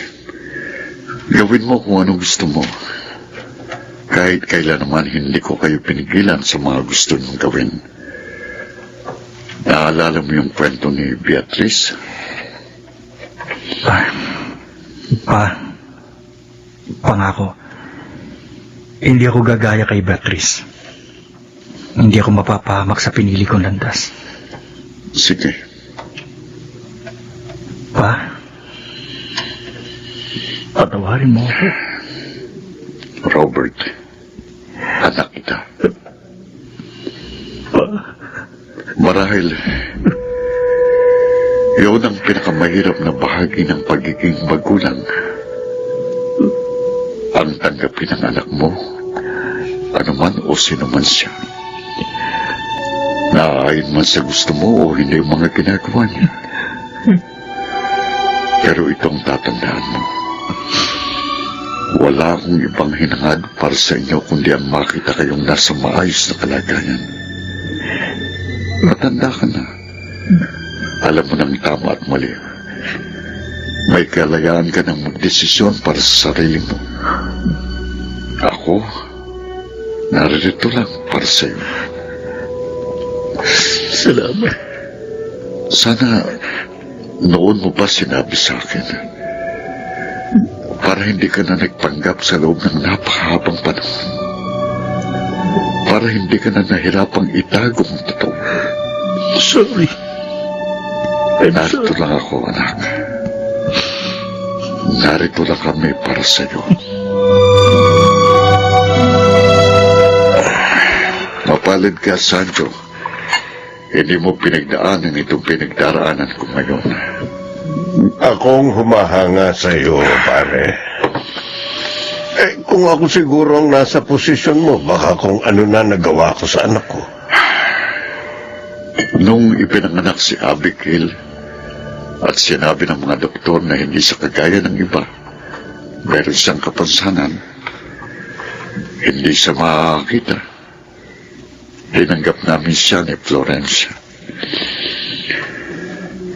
Gawin mo kung anong gusto mo. Kahit kailan naman hindi ko kayo pinigilan sa mga gusto mong gawin. Naalala mo yung kwento ni Beatrice? Pangako. Hindi ako gagaya kay Beatrice. Hindi ako mapapahamak sa pinili kong landas. Sige. Pa, patawarin mo ako. Robert, anak kita. Marahil, yun ang pinakamahirap na bahagi ng pagiging magulang. Ang tanggapin ng anak mo, anuman o sino man siya. Naaayon man sa gusto mo o hindi yung mga ginagawa niya. Pero itong tatandaan mo, wala akong ibang hinangad para sa inyo kundi ang makita kayong nasa maayos na kalagayan. Matanda ka na. Alam mo ng tama at mali. May kalayaan ka ng magdesisyon para sa sarili mo. Ako, naririto lang para sa iyo. Salamat. Sana noon mo pa sinabi sa akin para hindi ka na nagpanggap sa loob ng napakahabang panahon. Para hindi ka na nahirapang itago ang totoo. Sorry. I'm Narito sorry. lang ako, anak. Narito lang kami para sa iyo. Mapalad ka, Sancho. Hindi mo pinagdaanan itong pinagdaraanan ko ngayon. Akong humahanga sa iyo, pare. Kung ako siguro ang nasa posisyon mo, baka kung ano na nagawa ko sa anak ko. Nung ipinanganak si Abigail at sinabi ng mga doktor na hindi sa kagaya ng iba, meron siyang kapansanan, hindi siya makakita. Tinanggap namin siya ni Florencia.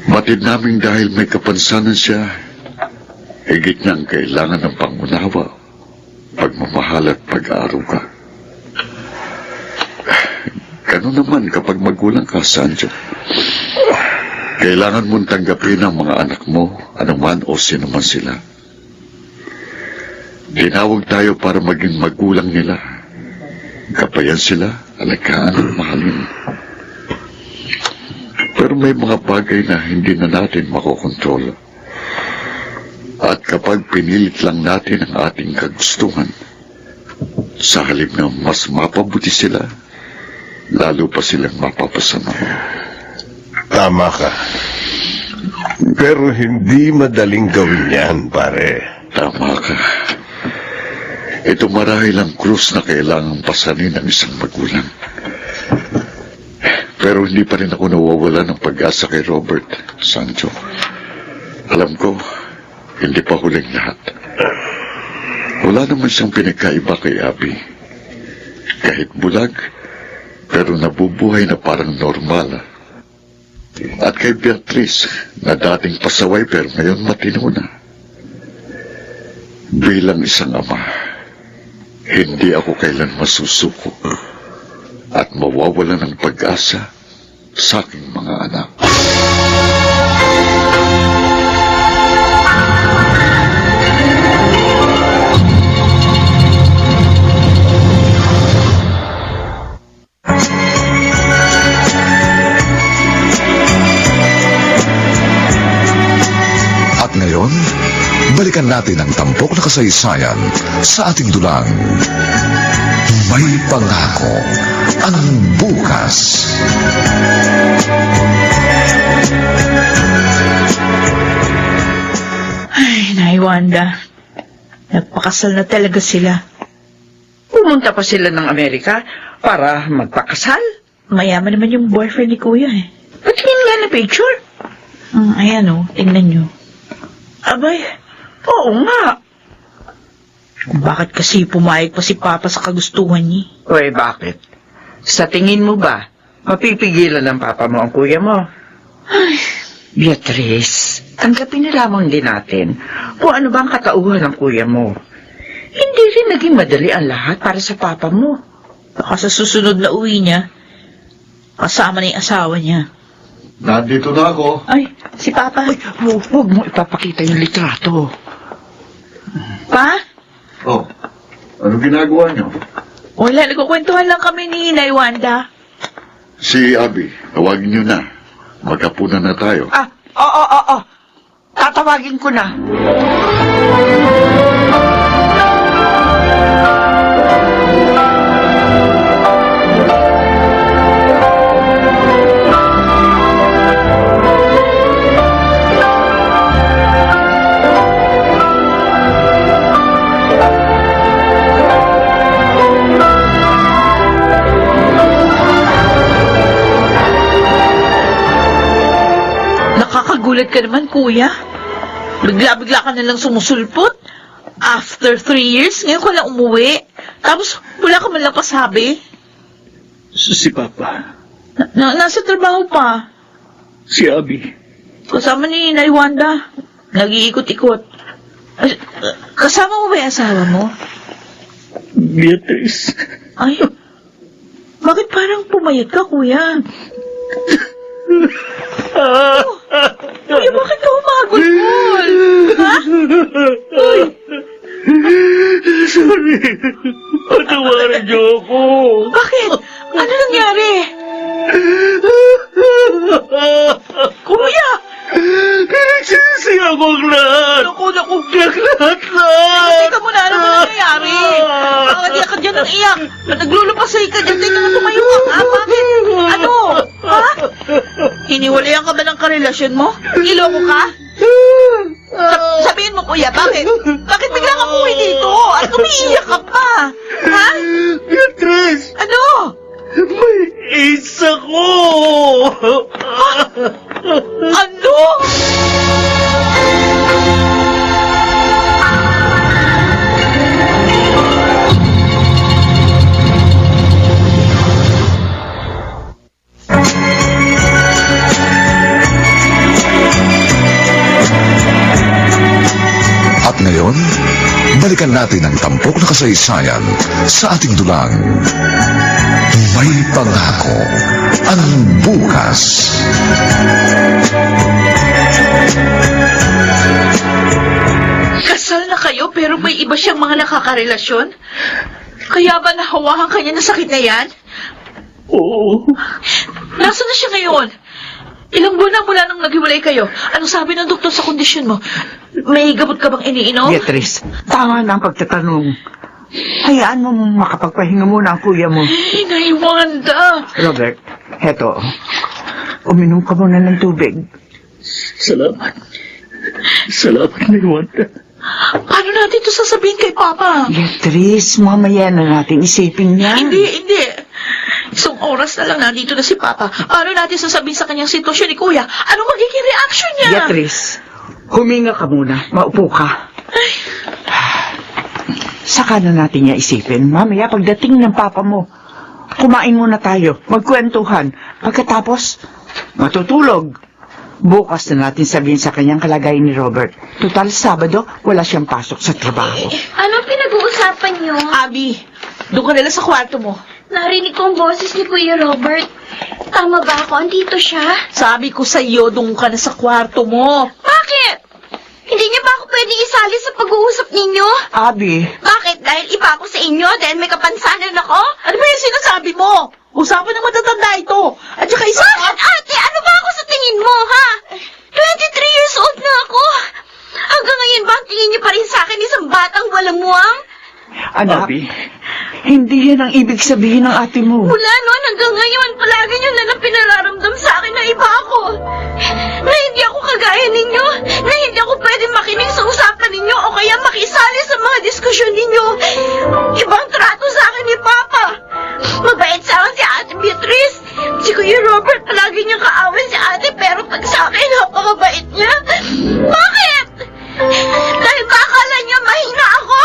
Batid namin dahil may kapansanan siya, higit niyang kailangan ng pangunawa, pagmamahal at pag-aaruga. Ganun naman kapag magulang ka, Sancho. Kailangan mong tanggapin ang mga anak mo, anuman o sino man sila. Tinawag tayo para maging magulang nila. Kapayan sila, alagaan at mahalin. Pero may mga bagay na hindi na natin makokontrol. At kapag pinilit lang natin ang ating kagustuhan, sa halip na mas mapabuti sila, lalo pa silang mapapasama. Tama ka. Pero hindi madaling gawin yan, pare. Tama ka. Ito marahil ang krus na kailangang pasanin ng isang magulang. Pero hindi pa rin ako nawawala ng pag-asa kay Robert, Sancho. Alam ko, hindi pa huling lahat. Wala naman siyang pinagkaiba kay Abby. Kahit bulag, pero nabubuhay na parang normal. At kay Beatrice, na dating pasaway pero ngayon matino na. Bilang isang ama, hindi ako kailan masusuko at mawawala ng pag-asa sa aking mga anak. At ngayon, balikan natin ang tampok na kasaysayan sa ating dulang. May pangako ang bukas. Ay, Nay Wanda. Nagpakasal na talaga sila. Pumunta pa sila ng Amerika para magpakasal. Mayaman naman yung boyfriend ni Kuya eh. Patingin nga na picture. Ayan o, tingnan nyo. Abay, oo nga. Bakit kasi pumayag pa si Papa sa kagustuhan niya? Uy, bakit? Sa tingin mo ba, mapipigilan ng papa mo ang kuya mo? Ay, Beatrice, tanggapin na lamang din natin kung ano ba ang katauhan ng kuya mo. Hindi rin naging madali ang lahat para sa papa mo. Baka sa susunod na uwi niya, kasama na yung asawa niya. Nandito na ako. Ay, si Papa. Ay, huwag mo ipapakita yung litrato. Pa? Oh, ano ginagawa niyo? Wala, nagkukwentuhan lang kami ni Nay Wanda. Si Abby, tawagin niyo na. Magkapunan na tayo. Oo. Tatawagin ko na. Nakakagulat ka naman, kuya. Bigla-bigla ka nalang sumusulpot. After 3 years, ngayon ka lang umuwi. Tapos, wala ka man lang pasabi. Si Papa, Nasa trabaho pa. si Abby, Kasama ni Inay Wanda. Nag-iikot-ikot. Kasama mo ba yung asawa mo? Beatrice. Ay, bakit parang pumayat ka, kuya? Kuya, bakit ka humagol-gol? Ha? Uy, Sorry. Patawarin niyo ako. bakit? Ano nangyari? Kuya! Pinagsisi akong lahat. Naku. Lahat. Teka muna, ano ba nangyayari? Bakit iyak ka dyan ng iyak? Naglulupasay ka dyan, teka nga tumayo ka, ha? Bakit? Ano? Ha? Hiniwalayan ka ba ng karelasyon mo? Iloko ka? Sabihin mo, kuya, bakit? Bakit bigla ka umuwi dito? At umiiyak ka pa? Ha? Beatrice, Ano? may AIDS ako. Ano? At ngayon, balikan natin ang tampok na kasaysayan sa ating dulang. May pangako ang bukas. Kasal na kayo pero may iba siyang mga nakakarelasyon? Kaya ba nahawakan kanya ng sakit na yan? Oo. Nasaan na siya ngayon? Ilang buwan na mula nang naghiwalay kayo. Anong sabi ng doktor sa kondisyon mo? May gamot ka bang iniinom? Beatrice, tama na ang pagtatanong. Hayaan mo makapagpahinga muna ang kuya mo. Inay Wanda! Robert, heto. Uminom ka muna ng tubig. Salamat. Salamat na Wanda. Paano natin ito sasabihin kay Papa? Beatrice, mamaya na natin isipin yan. Hindi. Isang oras na lang nandito na si Papa. Paano natin sasabihin sa kanyang sitwasyon ni Kuya? Anong magiging reaction niya? Beatrice, huminga ka muna. Maupo ka. Saka na natin niya isipin. Mamaya pagdating ng papa mo, kumain muna tayo. Magkwentuhan. Pagkatapos, matutulog. Bukas na natin sabihin sa kanyang kalagayan ni Robert. Total, Sabado, wala siyang pasok sa trabaho. Anong pinag-uusapan niyo? Abi, doon ka nila sa kwarto mo. Narinig ko ang boses ni Kuya Robert. Tama ba ako? Andito siya? Sabi ko sa iyo, doon ka na sa kwarto mo. Bakit? Hindi niya ba ako pwedeng isali sa pag-uusap ninyo? Abi, Bakit? Dahil iba ako sa inyo? Dahil may kapansanan ako? Ano ba yung sinasabi mo? Usapan ng matatanda ito. At saka isa Bakit, ate? Ano ba ako sa tingin mo, ha? 23 years old na ako. Hanggang ngayon ba ang tingin niyo pa rin sa akin isang batang walang muwang? anak, Abi, hindi yan ang ibig sabihin ng ate mo. Mula noon hanggang ngayon, palagi niyo na lang pinararamdam sa akin na iba ako. Na hindi ako kagaya ninyo. Na hindi ako pwedeng makinig sa usapan ninyo o kaya makisali sa mga diskusyon ninyo. Ibang trato sa akin ni Papa. Mabait sa akin si Ate Beatrice. Si Kuya Robert palagi niyang kaaway si Ate pero pag sa akin, napakabait niya. Bakit? Dahil ba akala niya mahina ako?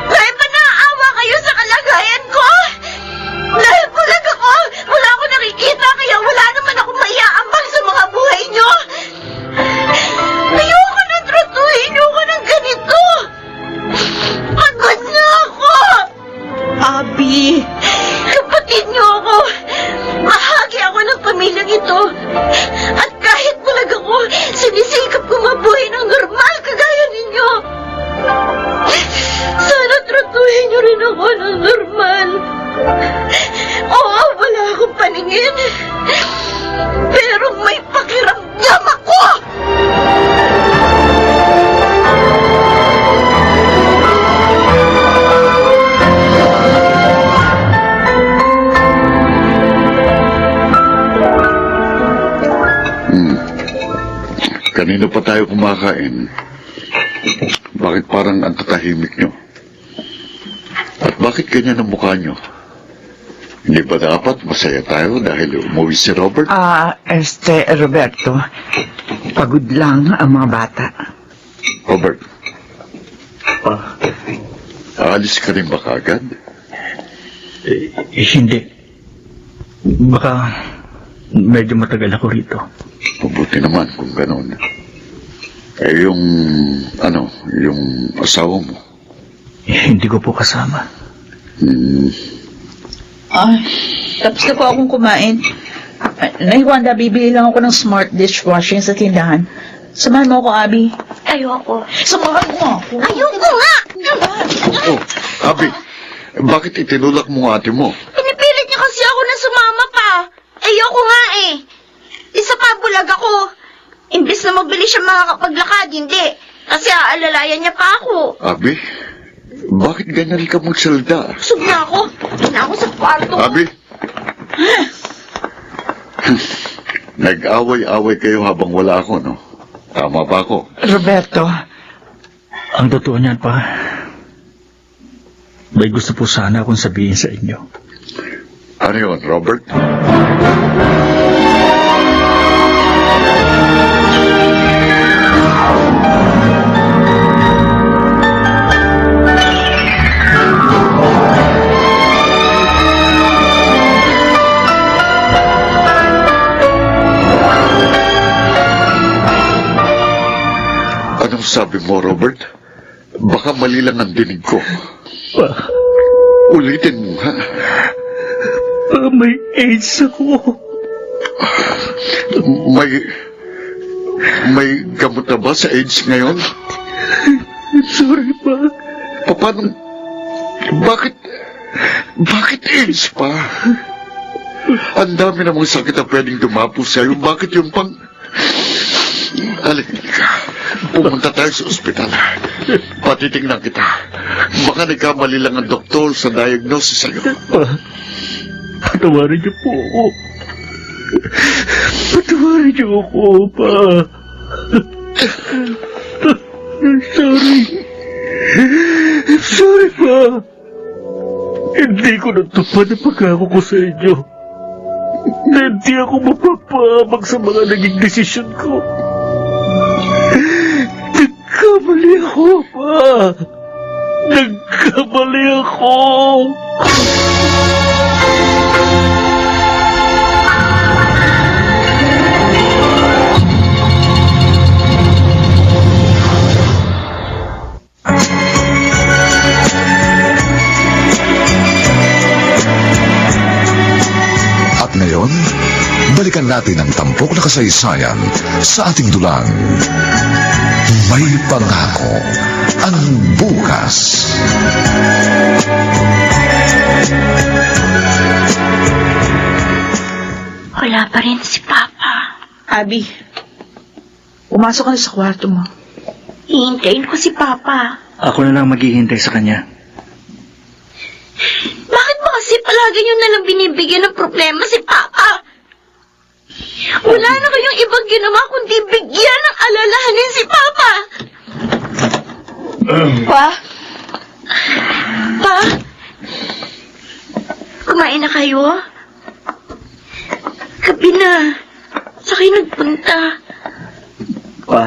Dahil ba naaawa kayo sa kalagayan ko? Dahil bulag ako, wala ako nakikita kaya wala naman ako maiaambag sa mga buhay niyo. Ayoko na tratuhin niyo ko ng ganito. Pagod na ako. Abi, Kapatid niyo ako. Bahagi ako ng pamilyang ito. At kahit bulag ako, sinisikap ko mabuhay ng normal kagaya ninyo. Sana tratuhin niyo rin ako ng normal. Oo, wala akong paningin. kanino pa tayo kumakain? Bakit parang ang tatahimik nyo? At bakit ganyan ang mukha nyo? Hindi ba dapat masaya tayo dahil umuwi si Robert? Roberto, pagod lang ang mga bata. Robert, aalis ka rin ba kagad? Hindi. Baka medyo matagal ako rito. Mabuti naman kung gano'n. Yung asawa mo. Hindi ko po kasama. Ay, tapos na po akong kumain. Nahiwanda, bibili lang ako ng smart dishwashing sa tindahan. Samahan mo ako, Abby. Ayoko. Samahan mo ako. Ayoko nga! Oh, Abi, bakit itinulak mo ang ate mo? Pinipilit niya kasi ako na sumama pa. Ayoko nga eh. Isa pa, bulag ako. Imbes na mabili siya makakapaglakad, hindi. Kasi aalalayan niya pa ako. Abi, bakit ganyan ka magsalda? Busog na ako. Doon na ako sa kwarto. Abi? Nag-away-away kayo habang wala ako, no? Tama ba ako? Roberto, Ang totoo niyan pa, may gusto po sana akong sabihin sa inyo. Ano yun, Robert? Anong sabi mo, Robert? Baka mali lang ang dinig ko. Ulitin mo, ha? May AIDS ako. May gamot na ba sa AIDS ngayon? Sorry pa. Paano? Bakit AIDS pa? Ang dami namang sakit na pwedeng dumapo sa'yo. Bakit yung pang... Halika. Pumunta tayo sa ospital. Patitignan kita. Baka nagkamali lang ang doktor sa diagnosis sa'yo. Patawarin niyo po ako. Patawarin niyo ako, pa. I'm sorry. I'm sorry, pa. Hindi ko natupad ang pagkako ko sa inyo. Hindi ako mapapabag sa mga naging desisyon ko. Nagkamali ako, pa. Nagkamali ako. At ngayon, balikan natin ang tampok na kasaysayan sa ating dulang. May pangako ang bukas. Wala pa rin si Papa. Abby, pumasok ka na sa kwarto mo. Hihintayin ko si Papa. Ako na lang maghihintay sa kanya. Bakit ba kasi palagi niyo nalang binibigyan ng problema si Papa? Wala na kayong ibang ginawa kundi bigyan ng alalahanin si Papa. Pa? Pa? Kumain na kayo? Gabi na. Sa kayo nagpunta. Pa,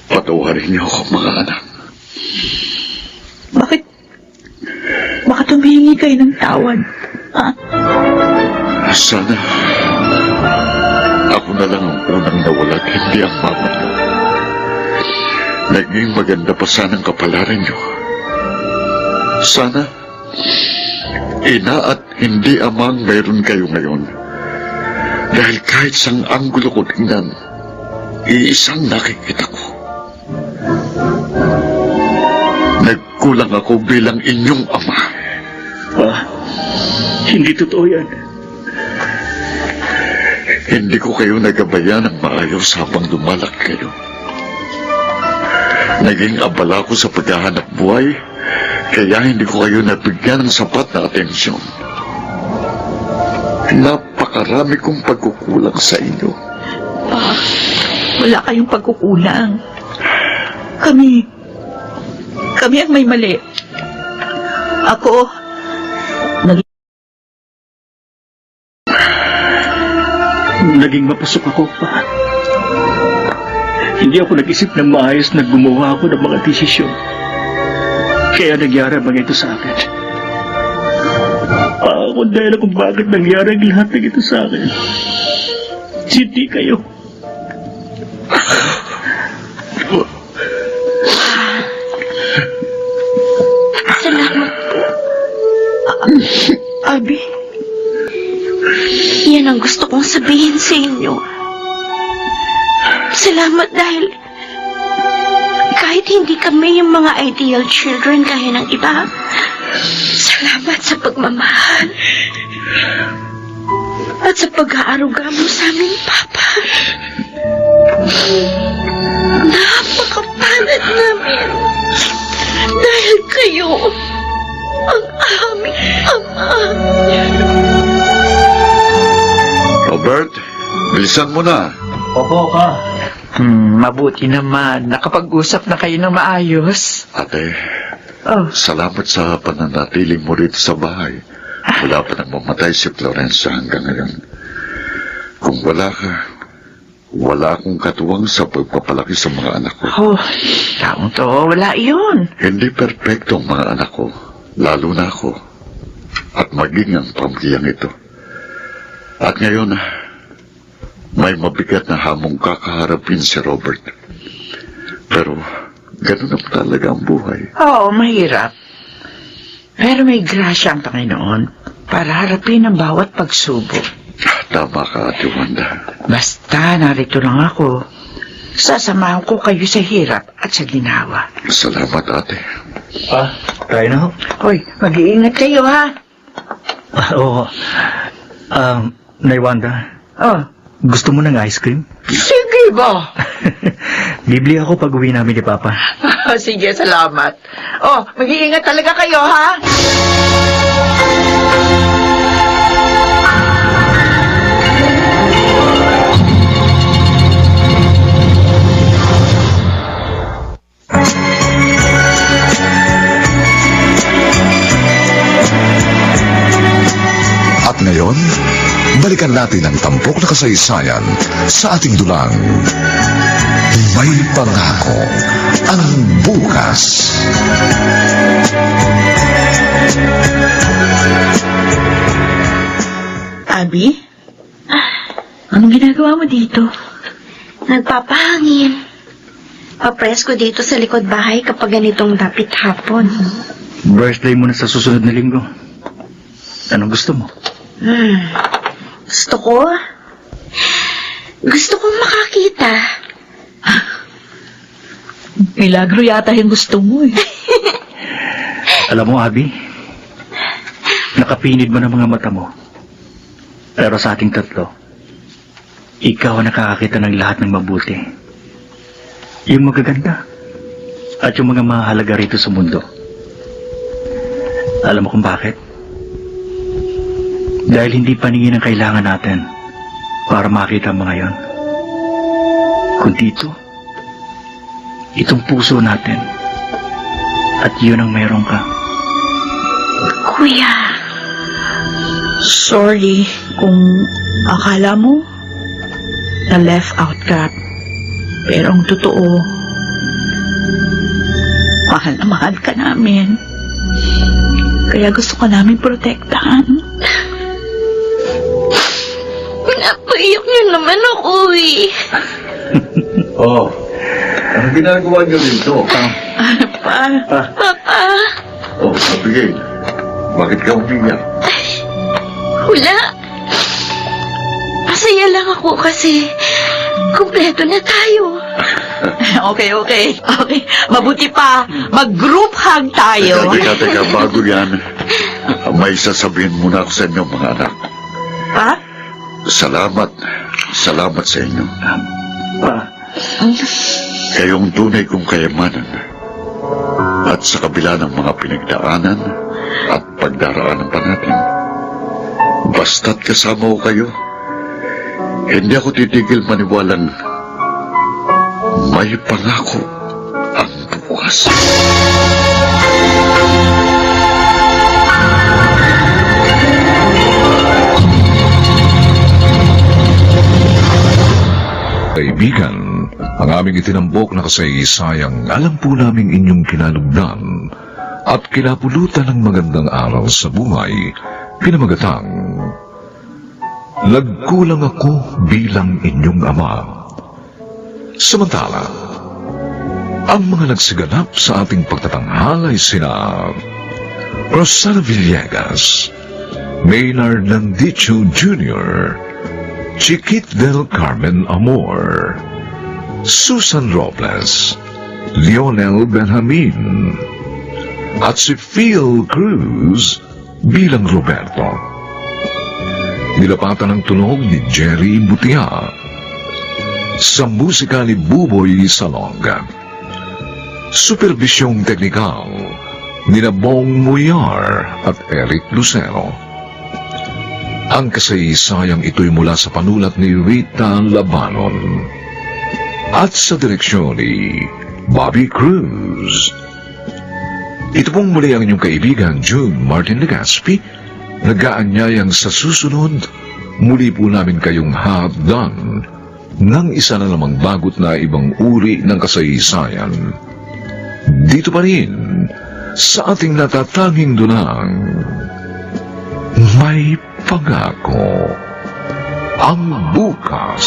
Patawarin niyo ako, mga anak. Bakit humihingi kayo ng tawad? Ha? Sana ako na lang ang unang nawala at hindi ang mama niyo. Naging maganda pa sanang kapalaran niyo. Sana ina at hindi amang mayroon kayo ngayon. Dahil kahit sang anggulo ko tingnan, iisang nakikita ko. Nagkulang ako bilang inyong ama. pa, hindi totoo yan. Hindi ko kayo nagabayan ng maayos habang lumalak kayo. Naging abala ko sa paghahanap buhay, kaya hindi ko kayo nabigyan ng sapat na atensyon. Napakarami kong pagkukulang sa inyo. Wala kayong pagkukulang. Kami ang may mali. Ako, Naging mapusok ako pa. Hindi ako nag-isip ng maayos na gumawa ako ng mga desisyon. Kaya nangyari ang mga ito sa akin. Ako dahil kung bakit nangyari ang lahat ng ito sa akin. Hindi kayo. Salamat. Abi, Yan ang gusto kong sabihin sa inyo. Salamat dahil kahit hindi kami yung mga ideal children kaya ng iba, salamat sa pagmamahal at sa pag-aaruga mo sa amin, Papa. Napakapalad namin dahil kayo ang aming Ama. Robert, bilisan mo na. Opo ka. Mabuti naman. Nakapag-usap na kayo ng maayos. Ate, Oh, salamat sa pananatiling mo rito sa bahay. Wala pa nang mamatay si Florencia hanggang ngayon. Kung wala ka, wala akong katuwang sa pagpapalaki sa mga anak ko. oh, taong to, wala yun. Hindi perpekto ang mga anak ko, lalo na ako, at maging ang pamilyang ito. At ngayon, may mabigat na hamong kakaharapin si Robert. Pero, ganun na talaga ang buhay. Oo, mahirap. Pero may grasya ang Panginoon para harapin ang bawat pagsubok. Tama ka, Ate Wanda. Basta narito lang ako. Sasamahan ko kayo sa hirap at sa ginawa. Salamat, Ate. Tayo na ho. Hoy, mag-iingat kayo, ha? Oo. Nay Wanda, Oh, gusto mo ng ice cream? sige ba? Bibili ako pag uwi namin ni Papa. Sige, salamat. Oh, mag-iingat talaga kayo, ha? At ngayon, balikan natin ang tampok na kasaysayan sa ating dulang. May pangako ang bukas. Abi? Anong ginagawa mo dito? Nagpapahangin. Papresko dito sa likod bahay kapag ganitong dapit hapon. Birthday mo na sa susunod na linggo. Anong gusto mo? Gusto ko? Gusto kong makakita. Milagro yata yung gusto mo eh. Alam mo, Abby, nakapinid mo ng mga mata mo. Pero sa ating tatlo, ikaw ang nakakakita ng lahat ng mabuti. Yung magaganda at yung mga mahalaga rito sa mundo. Alam mo kung bakit? Dahil hindi paningin ang kailangan natin para makita ang mga yon. Kundi itong puso natin. At yun ang mayroon ka. Kuya, Sorry kung akala mo na left out ka. Pero ang totoo, mahal na mahal ka namin. Kaya gusto ka namin protektahan. napaiyak niyo naman ako eh. Oh, ano ginagawa niyo dito? Papa, Oh, Abigail, bakit ka umiyak? wala. Masaya lang ako kasi kumpleto na tayo. Okay. Mabuti pa, mag-group hug tayo. Teka, bago yan, may sasabihin muna ako sa inyo, mga anak. Pa? Salamat sa inyo. Pa, Kayong tunay kong kayamanan. At sa kabila ng mga pinagdaanan at pagdaraanan pa natin, basta't kasama ko kayo, hindi ako titigil maniwalang May pangako ang bukas. Kaibigan, ang aming itinambok na kasaysayang alam po naming inyong kinalugdan at kinapulutan ng magandang araw sa buhay, pinamagatang nagkulang ako bilang inyong ama. Samantala, ang mga nagsiganap sa ating pagtatanghal ay sina Rosana Villegas, Maynard Landicho Jr., Chiquit del Carmen Amor, Susan Robles, Lionel Benjamin, at si Phil Cruz bilang Roberto. Nilapatan ng tunog ni Jerry Butia. Sa musika ni Buboy Salonga. Supervisyong teknikal ni Bong Muyar at Eric Lucero. Ang kasaysayang ito'y mula sa panulat ni Rita Labanon at sa direksyon ni Bobby Cruz. Ito pong muli ang inyong kaibigan June Martin Legaspi, nag-aanyayang sa susunod muli po namin kayong hahatdan ng isa na namang bagot na ibang uri ng kasaysayan. Dito pa rin sa ating natatanging dunang may pangako ang bukas.